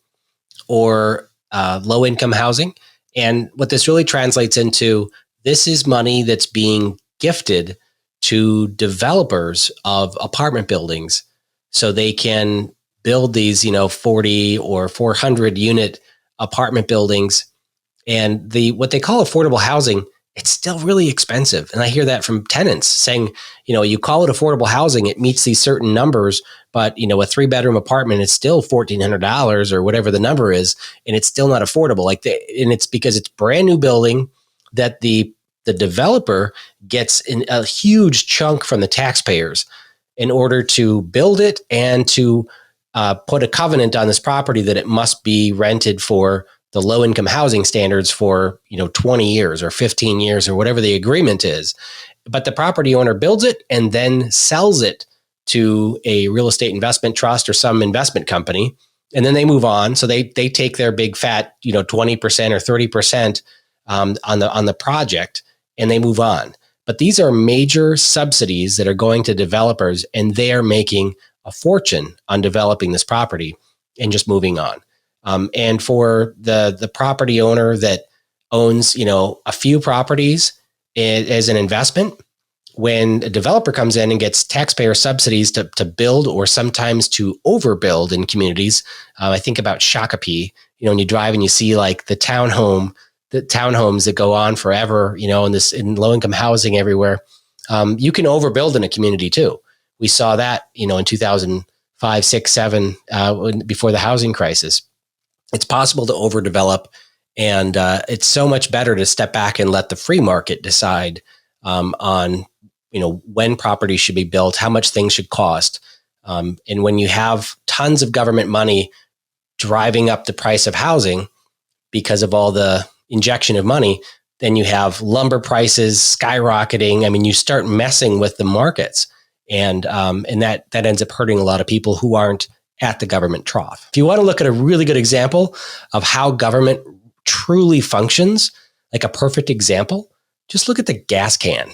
or low income housing. And what this really translates into, this is money that's being gifted to developers of apartment buildings so they can build these, 40 or 400 unit apartment buildings. And what they call affordable housing, it's still really expensive. And I hear that from tenants saying, you call it affordable housing, it meets these certain numbers, but a 3-bedroom apartment is still $1,400 or whatever the number is, and it's still not affordable. And it's because it's brand new building that the developer gets a huge chunk from the taxpayers in order to build it and to put a covenant on this property that it must be rented for the low income housing standards for 20 years or 15 years or whatever the agreement is. But the property owner builds it and then sells it to a real estate investment trust or some investment company, and then they move on. So they take their big fat 20% or 30% on the project, and they move on. But these are major subsidies that are going to developers, and they are making a fortune on developing this property and just moving on. And for the property owner that owns a few properties as an investment, when a developer comes in and gets taxpayer subsidies to build or sometimes to overbuild in communities, I think about Shakopee, when you drive and you see like the townhomes that go on forever, in low income housing everywhere. You can overbuild in a community too. We saw that, in 2005, 6, 7, before the housing crisis. It's possible to overdevelop, and it's so much better to step back and let the free market decide on when properties should be built, how much things should cost. And when you have tons of government money driving up the price of housing because of all the injection of money, then you have lumber prices skyrocketing. I mean, you start messing with the markets, and that ends up hurting a lot of people who aren't at the government trough. If you want to look at a really good example of how government truly functions, like a perfect example, just look at the gas can.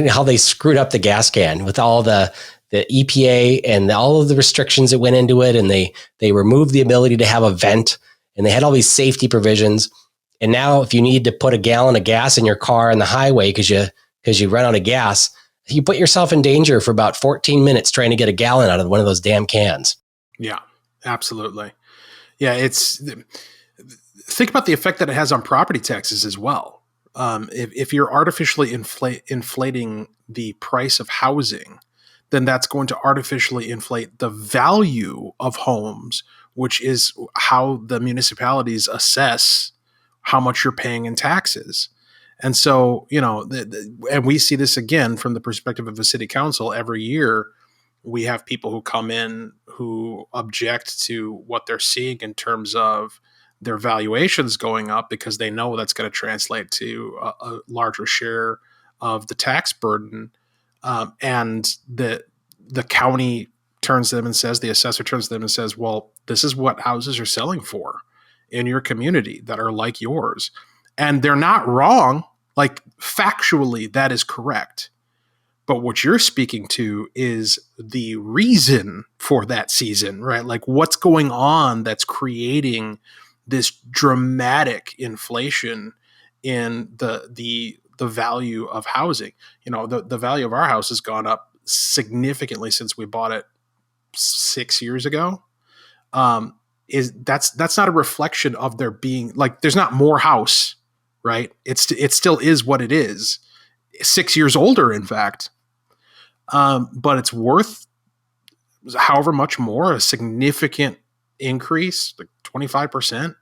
How they screwed up the gas can with all the EPA and all of the restrictions that went into it. And they removed the ability to have a vent, and they had all these safety provisions. And now if you need to put a gallon of gas in your car on the highway because you run out of gas, you put yourself in danger for about 14 minutes trying to get a gallon out of one of those damn cans. Yeah, absolutely. Yeah, think about the effect that it has on property taxes as well. If you're artificially inflating the price of housing, then that's going to artificially inflate the value of homes, which is how the municipalities assess how much you're paying in taxes. And so, and we see this again from the perspective of a city council. Every year, we have people who come in who object to what they're seeing in terms of their valuations going up, because they know that's going to translate to a larger share of the tax burden. And the county turns to them and says, the assessor turns to them and says, well, this is what houses are selling for in your community that are like yours. And they're not wrong. Like, factually, that is correct. But what you're speaking to is the reason for that season, right? Like, what's going on that's creating this dramatic inflation in the value of housing. The value of our house has gone up significantly since we bought it 6 years ago. That's not a reflection of there being, like, there's not more house, right? It still is what it is. 6 years older, in fact. But it's worth however much more, a significant increase, like 25%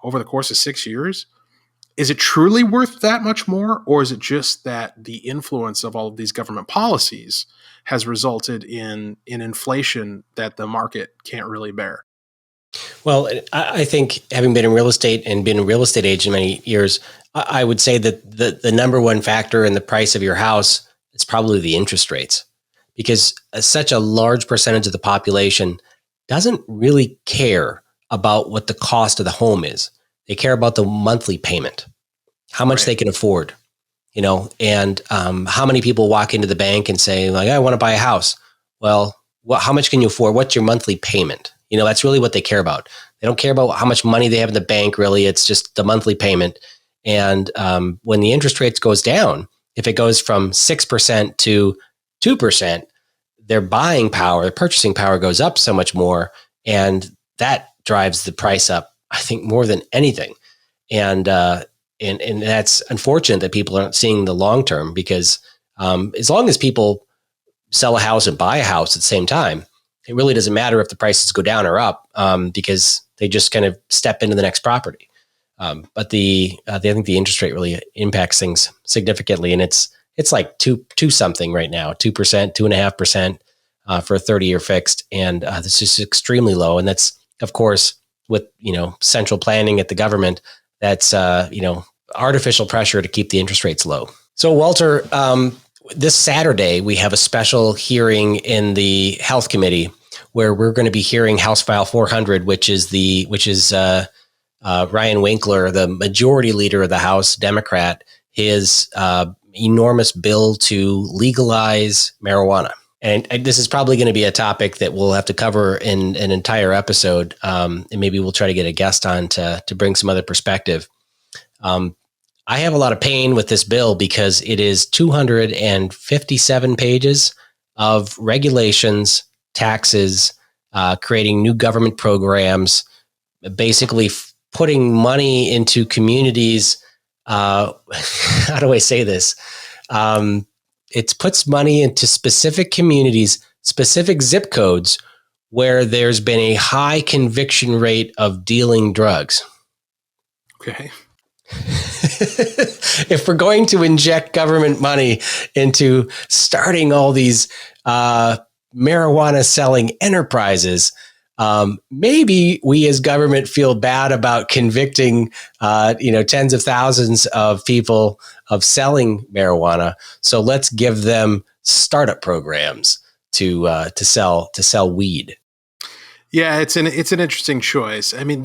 over the course of 6 years. Is it truly worth that much more? Or is it just that the influence of all of these government policies has resulted in inflation that the market can't really bear? Well, I think, having been in real estate and been a real estate agent many years, I would say that the number one factor in the price of your house is probably the interest rates, because such a large percentage of the population doesn't really care about what the cost of the home is. They care about the monthly payment, how much they can afford, and how many people walk into the bank and say, like, I want to buy a house. Well, how much can you afford? What's your monthly payment? That's really what they care about. They don't care about how much money they have in the bank, really. It's just the monthly payment. And when the interest rates goes down, if it goes from 6% to 2%, their buying power, their purchasing power goes up so much more. And that drives the price up, I think, more than anything. And that's unfortunate that people aren't seeing the long term, because as long as people sell a house and buy a house at the same time, it really doesn't matter if the prices go down or up, because they just kind of step into the next property. But I think the interest rate really impacts things significantly, and it's like two something right now, 2%, 2.5% for a 30-year fixed, and this is extremely low. And that's, of course, with central planning at the government, that's artificial pressure to keep the interest rates low. So Walter, this Saturday we have a special hearing in the Health Committee where we're going to be hearing House File 400, which is Ryan Winkler, the majority leader of the House, Democrat, his enormous bill to legalize marijuana. And this is probably going to be a topic that we'll have to cover in an entire episode. And maybe we'll try to get a guest on to bring some other perspective. I have a lot of pain with this bill because it is 257 pages of regulations, taxes, creating new government programs, basically putting money into communities. How do I say this? It puts money into specific communities, specific zip codes where there's been a high conviction rate of dealing drugs. Okay. If we're going to inject government money into starting all these marijuana selling enterprises, maybe we as government feel bad about convicting, tens of thousands of people of selling marijuana. So let's give them startup programs to sell weed. Yeah, it's an interesting choice. I mean,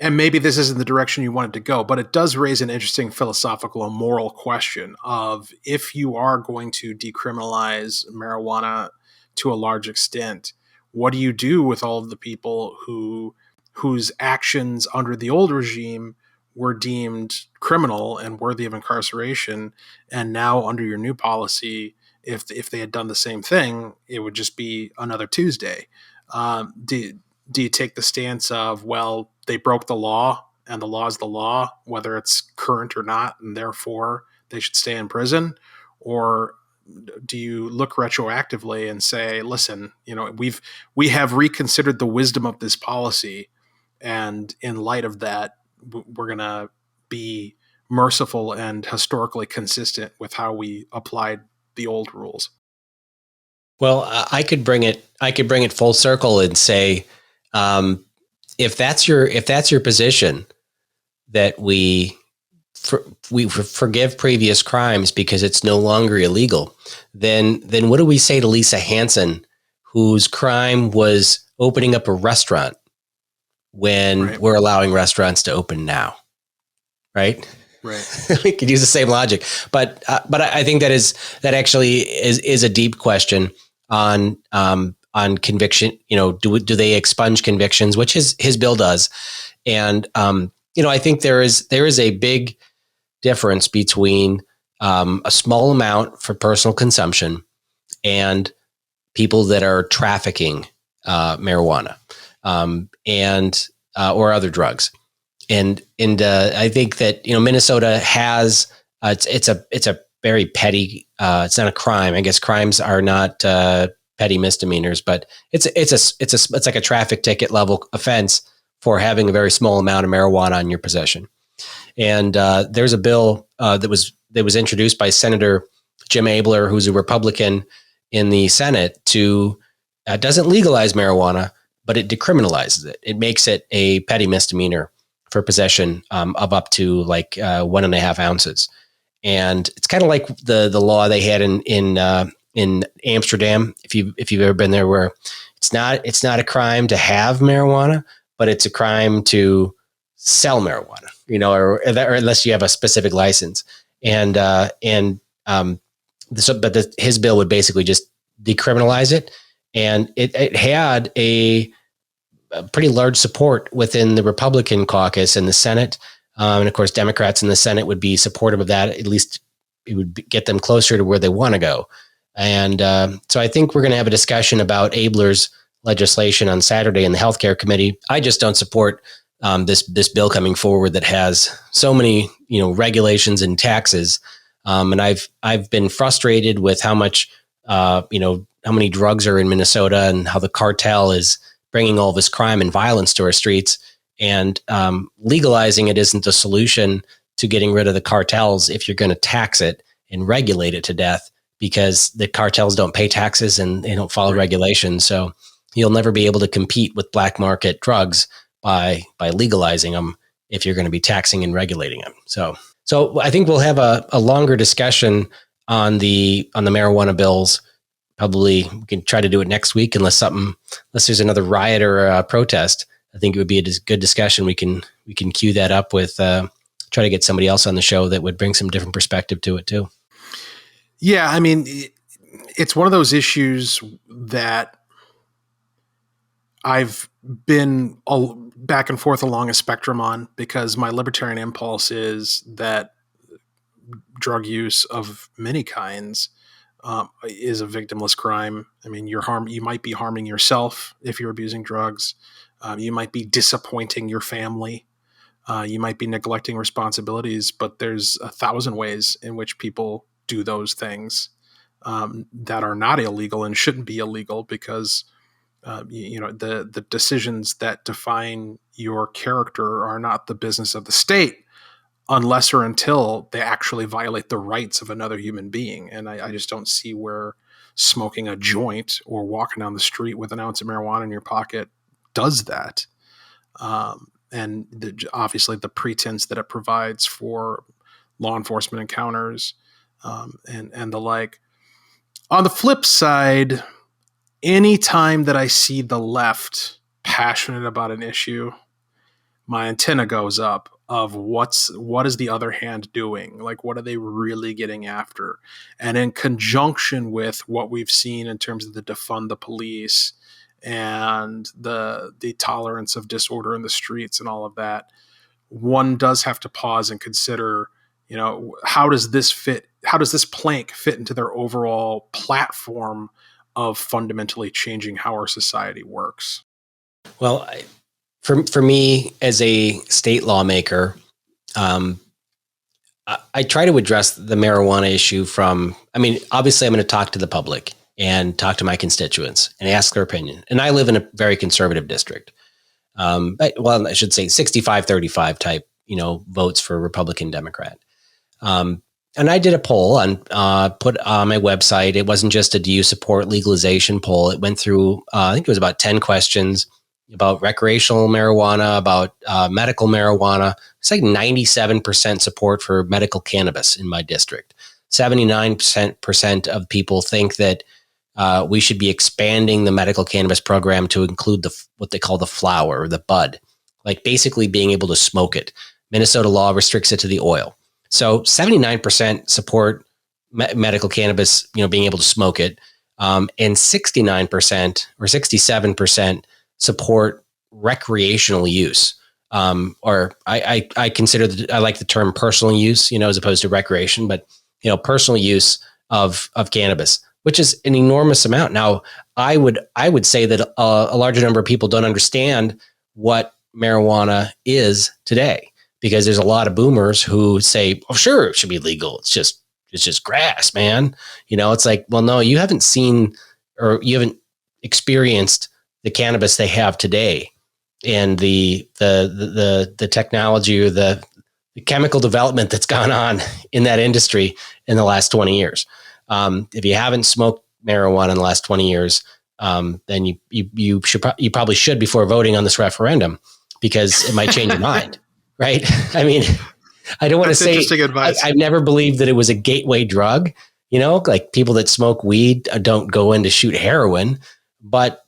and maybe this isn't the direction you wanted to go, but it does raise an interesting philosophical and moral question of if you are going to decriminalize marijuana to a large extent, what do you do with all of the people whose actions under the old regime were deemed criminal and worthy of incarceration, and now under your new policy, if they had done the same thing, it would just be another Tuesday. Do you take the stance of, well, they broke the law and the law is the law, whether it's current or not, and therefore they should stay in prison? Or do you look retroactively and say, listen, we have reconsidered the wisdom of this policy, and in light of that, we're going to be merciful and historically consistent with how we applied the old rules? Well, I could bring it full circle and say, if that's your position, that we forgive previous crimes because it's no longer illegal, then what do we say to Lisa Hanson, whose crime was opening up a restaurant when we're allowing restaurants to open now, right? Right. We could use the same logic, but I think that actually is a deep question on conviction. Do they expunge convictions, which his bill does, and I think there is a big difference between a small amount for personal consumption and people that are trafficking marijuana and or other drugs. And I think that Minnesota has it's a very petty. It's not a crime. I guess crimes are not petty misdemeanors, but it's like a traffic ticket level offense for having a very small amount of marijuana in your possession. And there's a bill that was introduced by Senator Jim Abler, who's a Republican in the Senate, to doesn't legalize marijuana, but it decriminalizes it. It makes it a petty misdemeanor for possession of up to 1.5 ounces. And it's kind of like the law they had in Amsterdam, if you've ever been there, where it's not a crime to have marijuana, but it's a crime to sell marijuana, or unless you have a specific license. His bill would basically just decriminalize it, and it had a pretty large support within the Republican caucus in the Senate. And of course, Democrats in the Senate would be supportive of that. At least it would get them closer to where they want to go. And so I think we're going to have a discussion about Abler's legislation on Saturday in the Healthcare Committee. I just don't support this bill coming forward that has so many regulations and taxes. And I've been frustrated with how much how many drugs are in Minnesota and how the cartel is bringing all this crime and violence to our streets. And legalizing it isn't the solution to getting rid of the cartels if you're going to tax it and regulate it to death, because the cartels don't pay taxes and they don't follow regulations. So you'll never be able to compete with black market drugs by legalizing them if you're going to be taxing and regulating them. So I think we'll have a longer discussion on the marijuana bills. Probably we can try to do it next week unless there's another riot or a protest. I think it would be a good discussion. We can cue that up with try to get somebody else on the show that would bring some different perspective to it too. Yeah, I mean, it's one of those issues that I've been back and forth along a spectrum on, because my libertarian impulse is that drug use of many kinds is a victimless crime. I mean, you might be harming yourself if you're abusing drugs. You might be disappointing your family. You might be neglecting responsibilities, but there's 1,000 ways in which people do those things that are not illegal and shouldn't be illegal, because the decisions that define your character are not the business of the state unless or until they actually violate the rights of another human being. And I just don't see where smoking a joint or walking down the street with an ounce of marijuana in your pocket does that. And obviously the pretense that it provides for law enforcement encounters and the like. On the flip side, anytime that I see the left passionate about an issue, my antenna goes up of what is the other hand doing? Like, what are they really getting after? And in conjunction with what we've seen in terms of the defund the police and the tolerance of disorder in the streets and all of that, one does have to pause and consider, how does this plank fit into their overall platform of fundamentally changing how our society works? Well, for me as a state lawmaker, I try to address the marijuana issue obviously I'm going to talk to the public and talk to my constituents and ask their opinion. And I live in a very conservative district. I should say 65-35 type, votes for Republican, Democrat. And I did a poll put on my website. It wasn't just a do you support legalization poll. It went through, I think it was about 10 questions about recreational marijuana, about medical marijuana. It's like 97% support for medical cannabis in my district. 79% of people think that we should be expanding the medical cannabis program to include what they call the flower or the bud, like basically being able to smoke it. Minnesota law restricts it to the oil. So 79% support medical cannabis, being able to smoke it, and 69% or 67% support recreational use. Or I consider I like the term personal use, as opposed to recreation, but personal use of cannabis, which is an enormous amount. Now, I would say that a larger number of people don't understand what marijuana is today, because there's a lot of boomers who say, "Oh, sure, it should be legal. It's just grass, man." It's like, well, no, you haven't seen or you haven't experienced the cannabis they have today, and the technology or the chemical development that's gone on in that industry in the last 20 years. If you haven't smoked marijuana in the last 20 years, then you probably should before voting on this referendum, because it might change your mind, right? I mean, I don't want to say interesting advice. I've never believed that it was a gateway drug. Like people that smoke weed don't go in to shoot heroin, but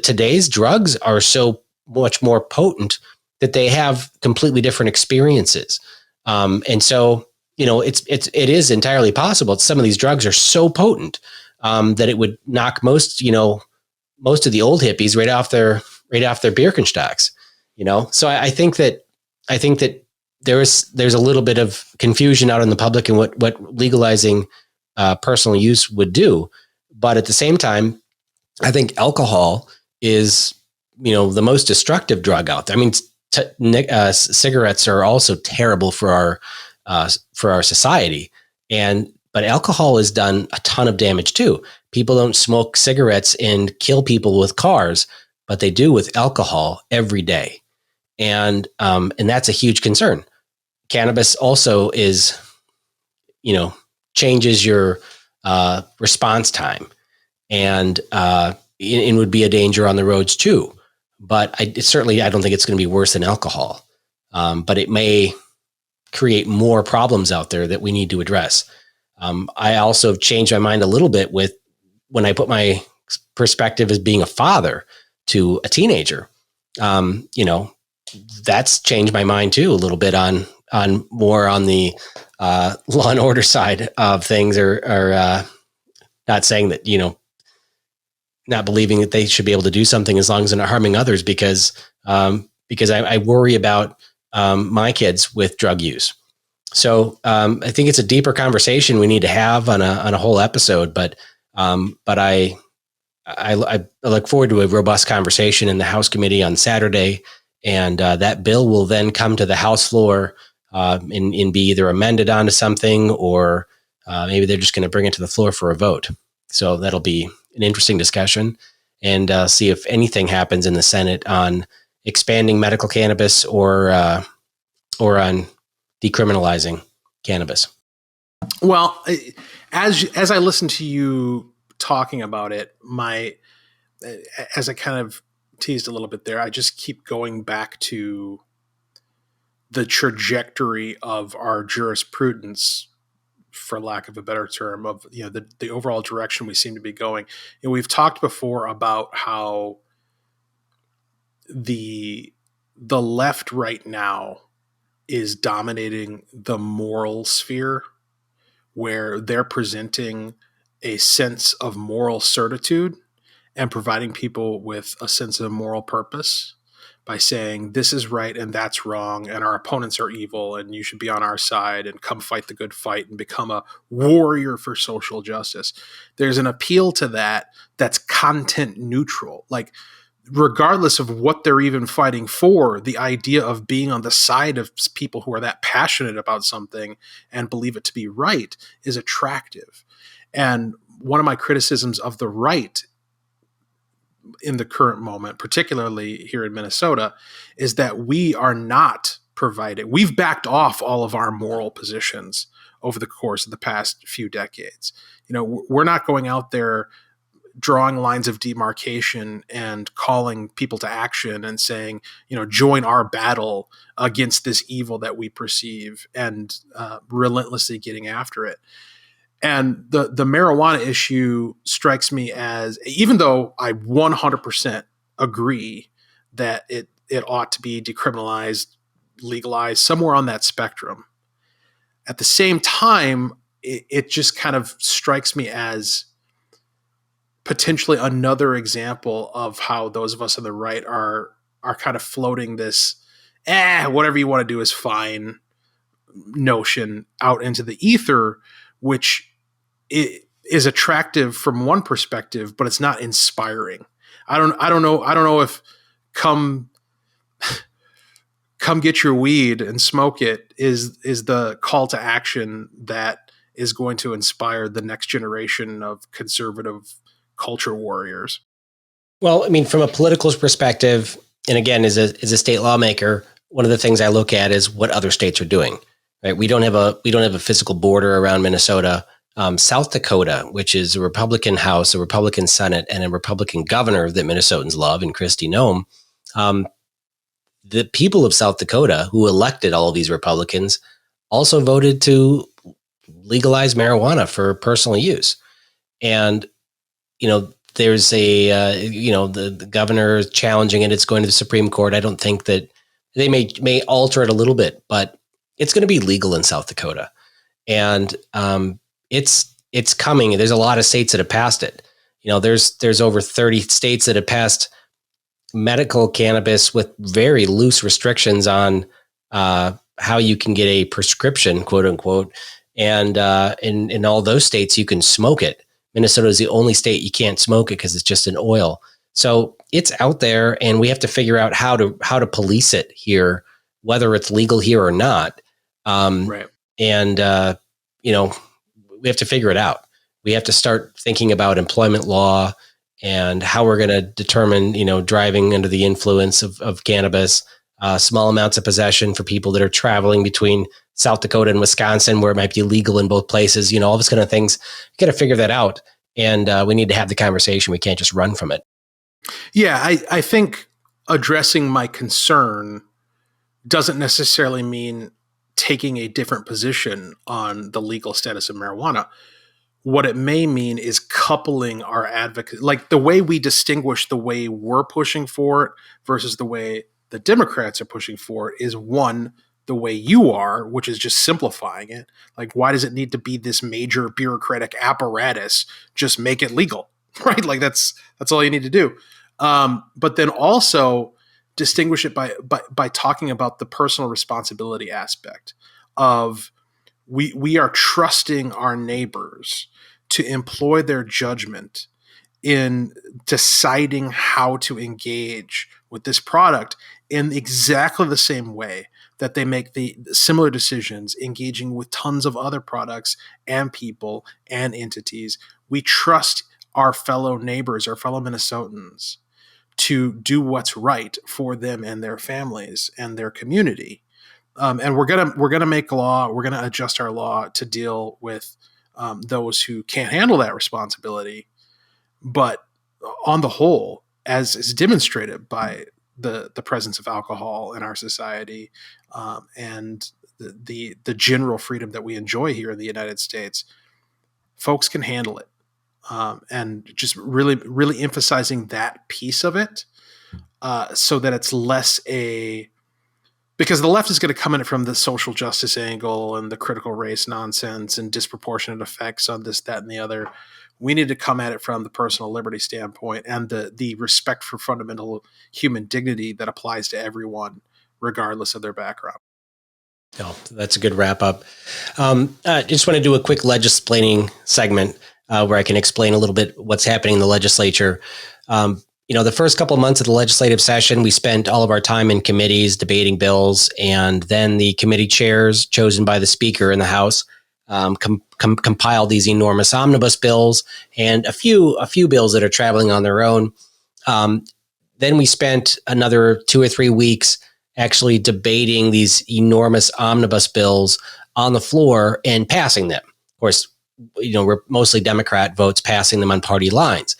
today's drugs are so much more potent that they have completely different experiences. And so, it is entirely possible that some of these drugs are so potent that it would knock most of the old hippies right off their Birkenstocks. So I think that there's a little bit of confusion out in the public in what legalizing personal use would do. But at the same time, I think alcohol is, the most destructive drug out there. I mean, cigarettes are also terrible for our society, but alcohol has done a ton of damage too. People don't smoke cigarettes and kill people with cars, but they do with alcohol every day, and that's a huge concern. Cannabis also is, changes your response time. And, and would be a danger on the roads too. But I don't think it's going to be worse than alcohol. But it may create more problems out there that we need to address. I also have changed my mind a little bit with when I put my perspective as being a father to a teenager. That's changed my mind too a little bit on more on the law and order side of things, or not saying that, not believing that they should be able to do something as long as they're not harming others, because I worry about my kids with drug use. So I think it's a deeper conversation we need to have on a whole episode, but I look forward to a robust conversation in the House committee on Saturday, and that bill will then come to the House floor and be either amended onto something, or maybe they're just going to bring it to the floor for a vote. So that'll be an interesting discussion, and see if anything happens in the Senate on expanding medical cannabis or on decriminalizing cannabis. Well, as I listen to you talking about it, as I kind of teased a little bit there, I just keep going back to the trajectory of our jurisprudence, for lack of a better term, of the overall direction we seem to be going. And we've talked before about how the left right now is dominating the moral sphere, where they're presenting a sense of moral certitude and providing people with a sense of moral purpose by saying this is right and that's wrong, and our opponents are evil and you should be on our side and come fight the good fight and become a warrior for social justice. There's an appeal to that that's content neutral. Like, regardless of what they're even fighting for, the idea of being on the side of people who are that passionate about something and believe it to be right is attractive. And one of my criticisms of the right in the current moment, particularly here in Minnesota, is that we are not provided. We've backed off all of our moral positions over the course of the past few decades. We're not going out there drawing lines of demarcation and calling people to action and saying, join our battle against this evil that we perceive, and relentlessly getting after it. And the marijuana issue strikes me as, even though I 100% agree that it ought to be decriminalized, legalized, somewhere on that spectrum, at the same time, it just kind of strikes me as potentially another example of how those of us on the right are kind of floating this, whatever you want to do is fine notion out into the ether, which is attractive from one perspective, but it's not inspiring. I don't know if come get your weed and smoke it is the call to action that is going to inspire the next generation of conservative culture warriors. Well, I mean, from a political perspective, and again, as a state lawmaker, one of the things I look at is what other states are doing. Right? We don't have a physical border around Minnesota. South Dakota, which is a Republican House, a Republican Senate, and a Republican governor that Minnesotans love, and Kristi Noem, the people of South Dakota who elected all of these Republicans also voted to legalize marijuana for personal use. And, there's the governor is challenging it. It's going to the Supreme Court. I don't think that they may alter it a little bit, but it's going to be legal in South Dakota. And it's coming. There's a lot of states that have passed it. There's over 30 states that have passed medical cannabis with very loose restrictions on how you can get a prescription, quote unquote. And in all those states, you can smoke it. Minnesota is the only state you can't smoke it because it's just an oil. So it's out there, and we have to figure out how to police it here, whether it's legal here or not. Right. And we have to figure it out. We have to start thinking about employment law and how we're going to determine, driving under the influence of cannabis, small amounts of possession for people that are traveling between South Dakota and Wisconsin, where it might be legal in both places, all this kind of things. You got to figure that out. And we need to have the conversation. We can't just run from it. Yeah, I think addressing my concern doesn't necessarily mean taking a different position on the legal status of marijuana. What it may mean is coupling our advocacy, like the way we distinguish the way we're pushing for it versus the way the Democrats are pushing for it is one, the way you are, which is just simplifying it. Like, why does it need to be this major bureaucratic apparatus? Just make it legal, right? Like that's all you need to do. But then also distinguish it by talking about the personal responsibility aspect of we are trusting our neighbors to employ their judgment in deciding how to engage with this product in exactly the same way that they make the similar decisions engaging with tons of other products and people and entities. We trust our fellow neighbors, our fellow Minnesotans, to do what's right for them and their families and their community. And we're gonna make law. We're gonna adjust our law to deal with those who can't handle that responsibility. But on the whole, as is demonstrated by the presence of alcohol in our society and the general freedom that we enjoy here in the United States, folks can handle it. And just really emphasizing that piece of it so that it's less because the left is going to come in it from the social justice angle and the critical race nonsense and disproportionate effects on this, that, and the other. We need to come at it from the personal liberty standpoint and the respect for fundamental human dignity that applies to everyone, regardless of their background. Oh, that's a good wrap up. I just want to do a quick legislating segment where I can explain a little bit what's happening in the legislature. The first couple of months of the legislative session, we spent all of our time in committees debating bills, and then the committee chairs chosen by the Speaker in the House compiled these enormous omnibus bills and a few bills that are traveling on their own. Then we spent another 2 or 3 weeks actually debating these enormous omnibus bills on the floor and passing them. Of course, we're mostly Democrat votes passing them on party lines.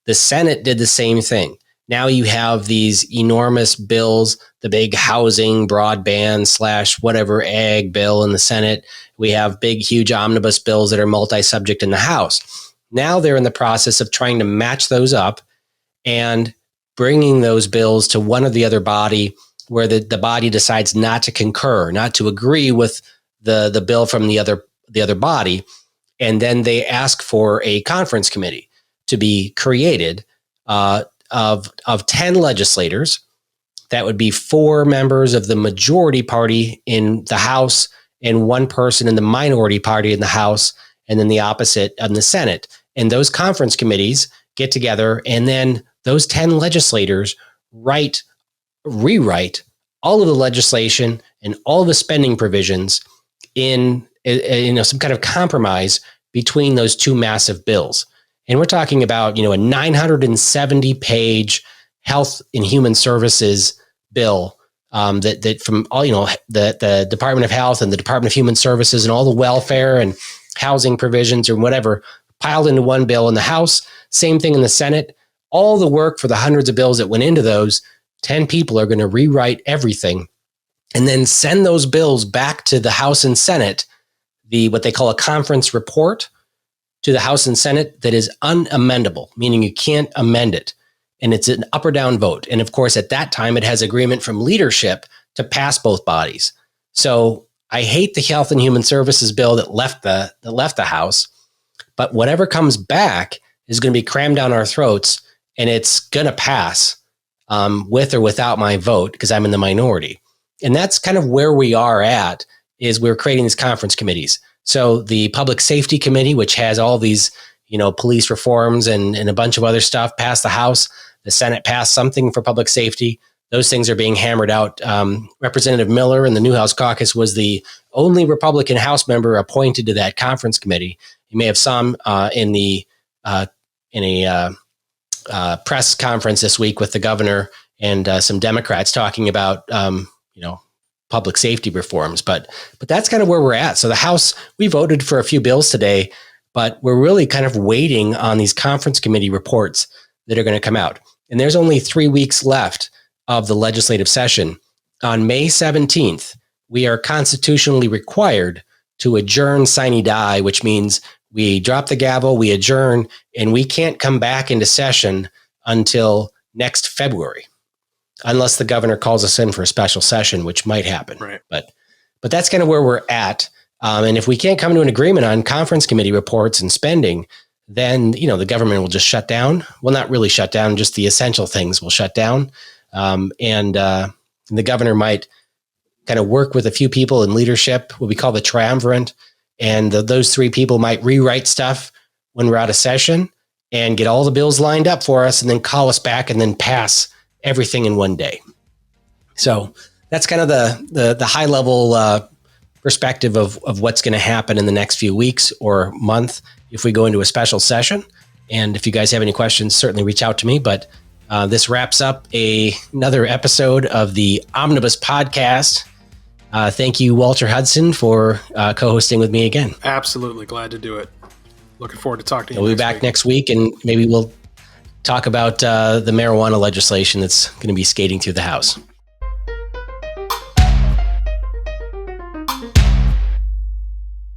The Senate did the same thing. Now you have these enormous bills, the big housing, broadband / whatever ag bill in the Senate. We have big, huge omnibus bills that are multi-subject in the House. Now they're in the process of trying to match those up and bringing those bills to one or the other body where the body decides not to concur, not to agree with the bill from the other body. And then they ask for a conference committee to be created of 10 legislators. That would be 4 members of the majority party in the House and 1 person in the minority party in the House, and then the opposite in the Senate. And those conference committees get together, and then those 10 legislators rewrite all of the legislation and all the spending provisions in some kind of compromise between those 2 massive bills. And we're talking about, a 970-page Health and Human Services bill that from all, the Department of Health and the Department of Human Services and all the welfare and housing provisions or whatever piled into one bill in the House. Same thing in the Senate. All the work for the hundreds of bills that went into those, 10 people are going to rewrite everything and then send those bills back to the House and Senate, what they call a conference report, to the House and Senate that is unamendable, meaning you can't amend it. And it's an up or down vote. And of course, at that time, it has agreement from leadership to pass both bodies. So I hate the Health and Human Services bill that left the House, but whatever comes back is going to be crammed down our throats, and it's going to pass with or without my vote because I'm in the minority. And that's kind of where we are at, is we're creating these conference committees. So the Public Safety Committee, which has all these, police reforms and a bunch of other stuff, passed the House. The Senate passed something for public safety. Those things are being hammered out. Representative Miller in the New House caucus was the only Republican House member appointed to that conference committee. You may have saw him in a press conference this week with the governor and some Democrats talking about, public safety reforms, but that's kind of where we're at. So the House, we voted for a few bills today, but we're really kind of waiting on these conference committee reports that are going to come out. And there's only 3 weeks left of the legislative session. On May 17th, we are constitutionally required to adjourn sine die, which means we drop the gavel, we adjourn, and we can't come back into session until next February, unless the governor calls us in for a special session, which might happen. Right. But that's kind of where we're at. And if we can't come to an agreement on conference committee reports and spending, then, the government will just shut down. Well, not really shut down, just the essential things will shut down. And the governor might kind of work with a few people in leadership, what we call the triumvirate. And those 3 people might rewrite stuff when we're out of session and get all the bills lined up for us and then call us back and then pass everything in one day. So that's kind of the high level perspective of what's going to happen in the next few weeks or month if we go into a special session. And if you guys have any questions, certainly reach out to me. But this wraps up another episode of the Omnibus Podcast. Thank you, Walter Hudson, for co-hosting with me again. Absolutely. Glad to do it. Looking forward to talking to you. We'll be back next week, and maybe we'll talk about the marijuana legislation that's going to be skating through the House.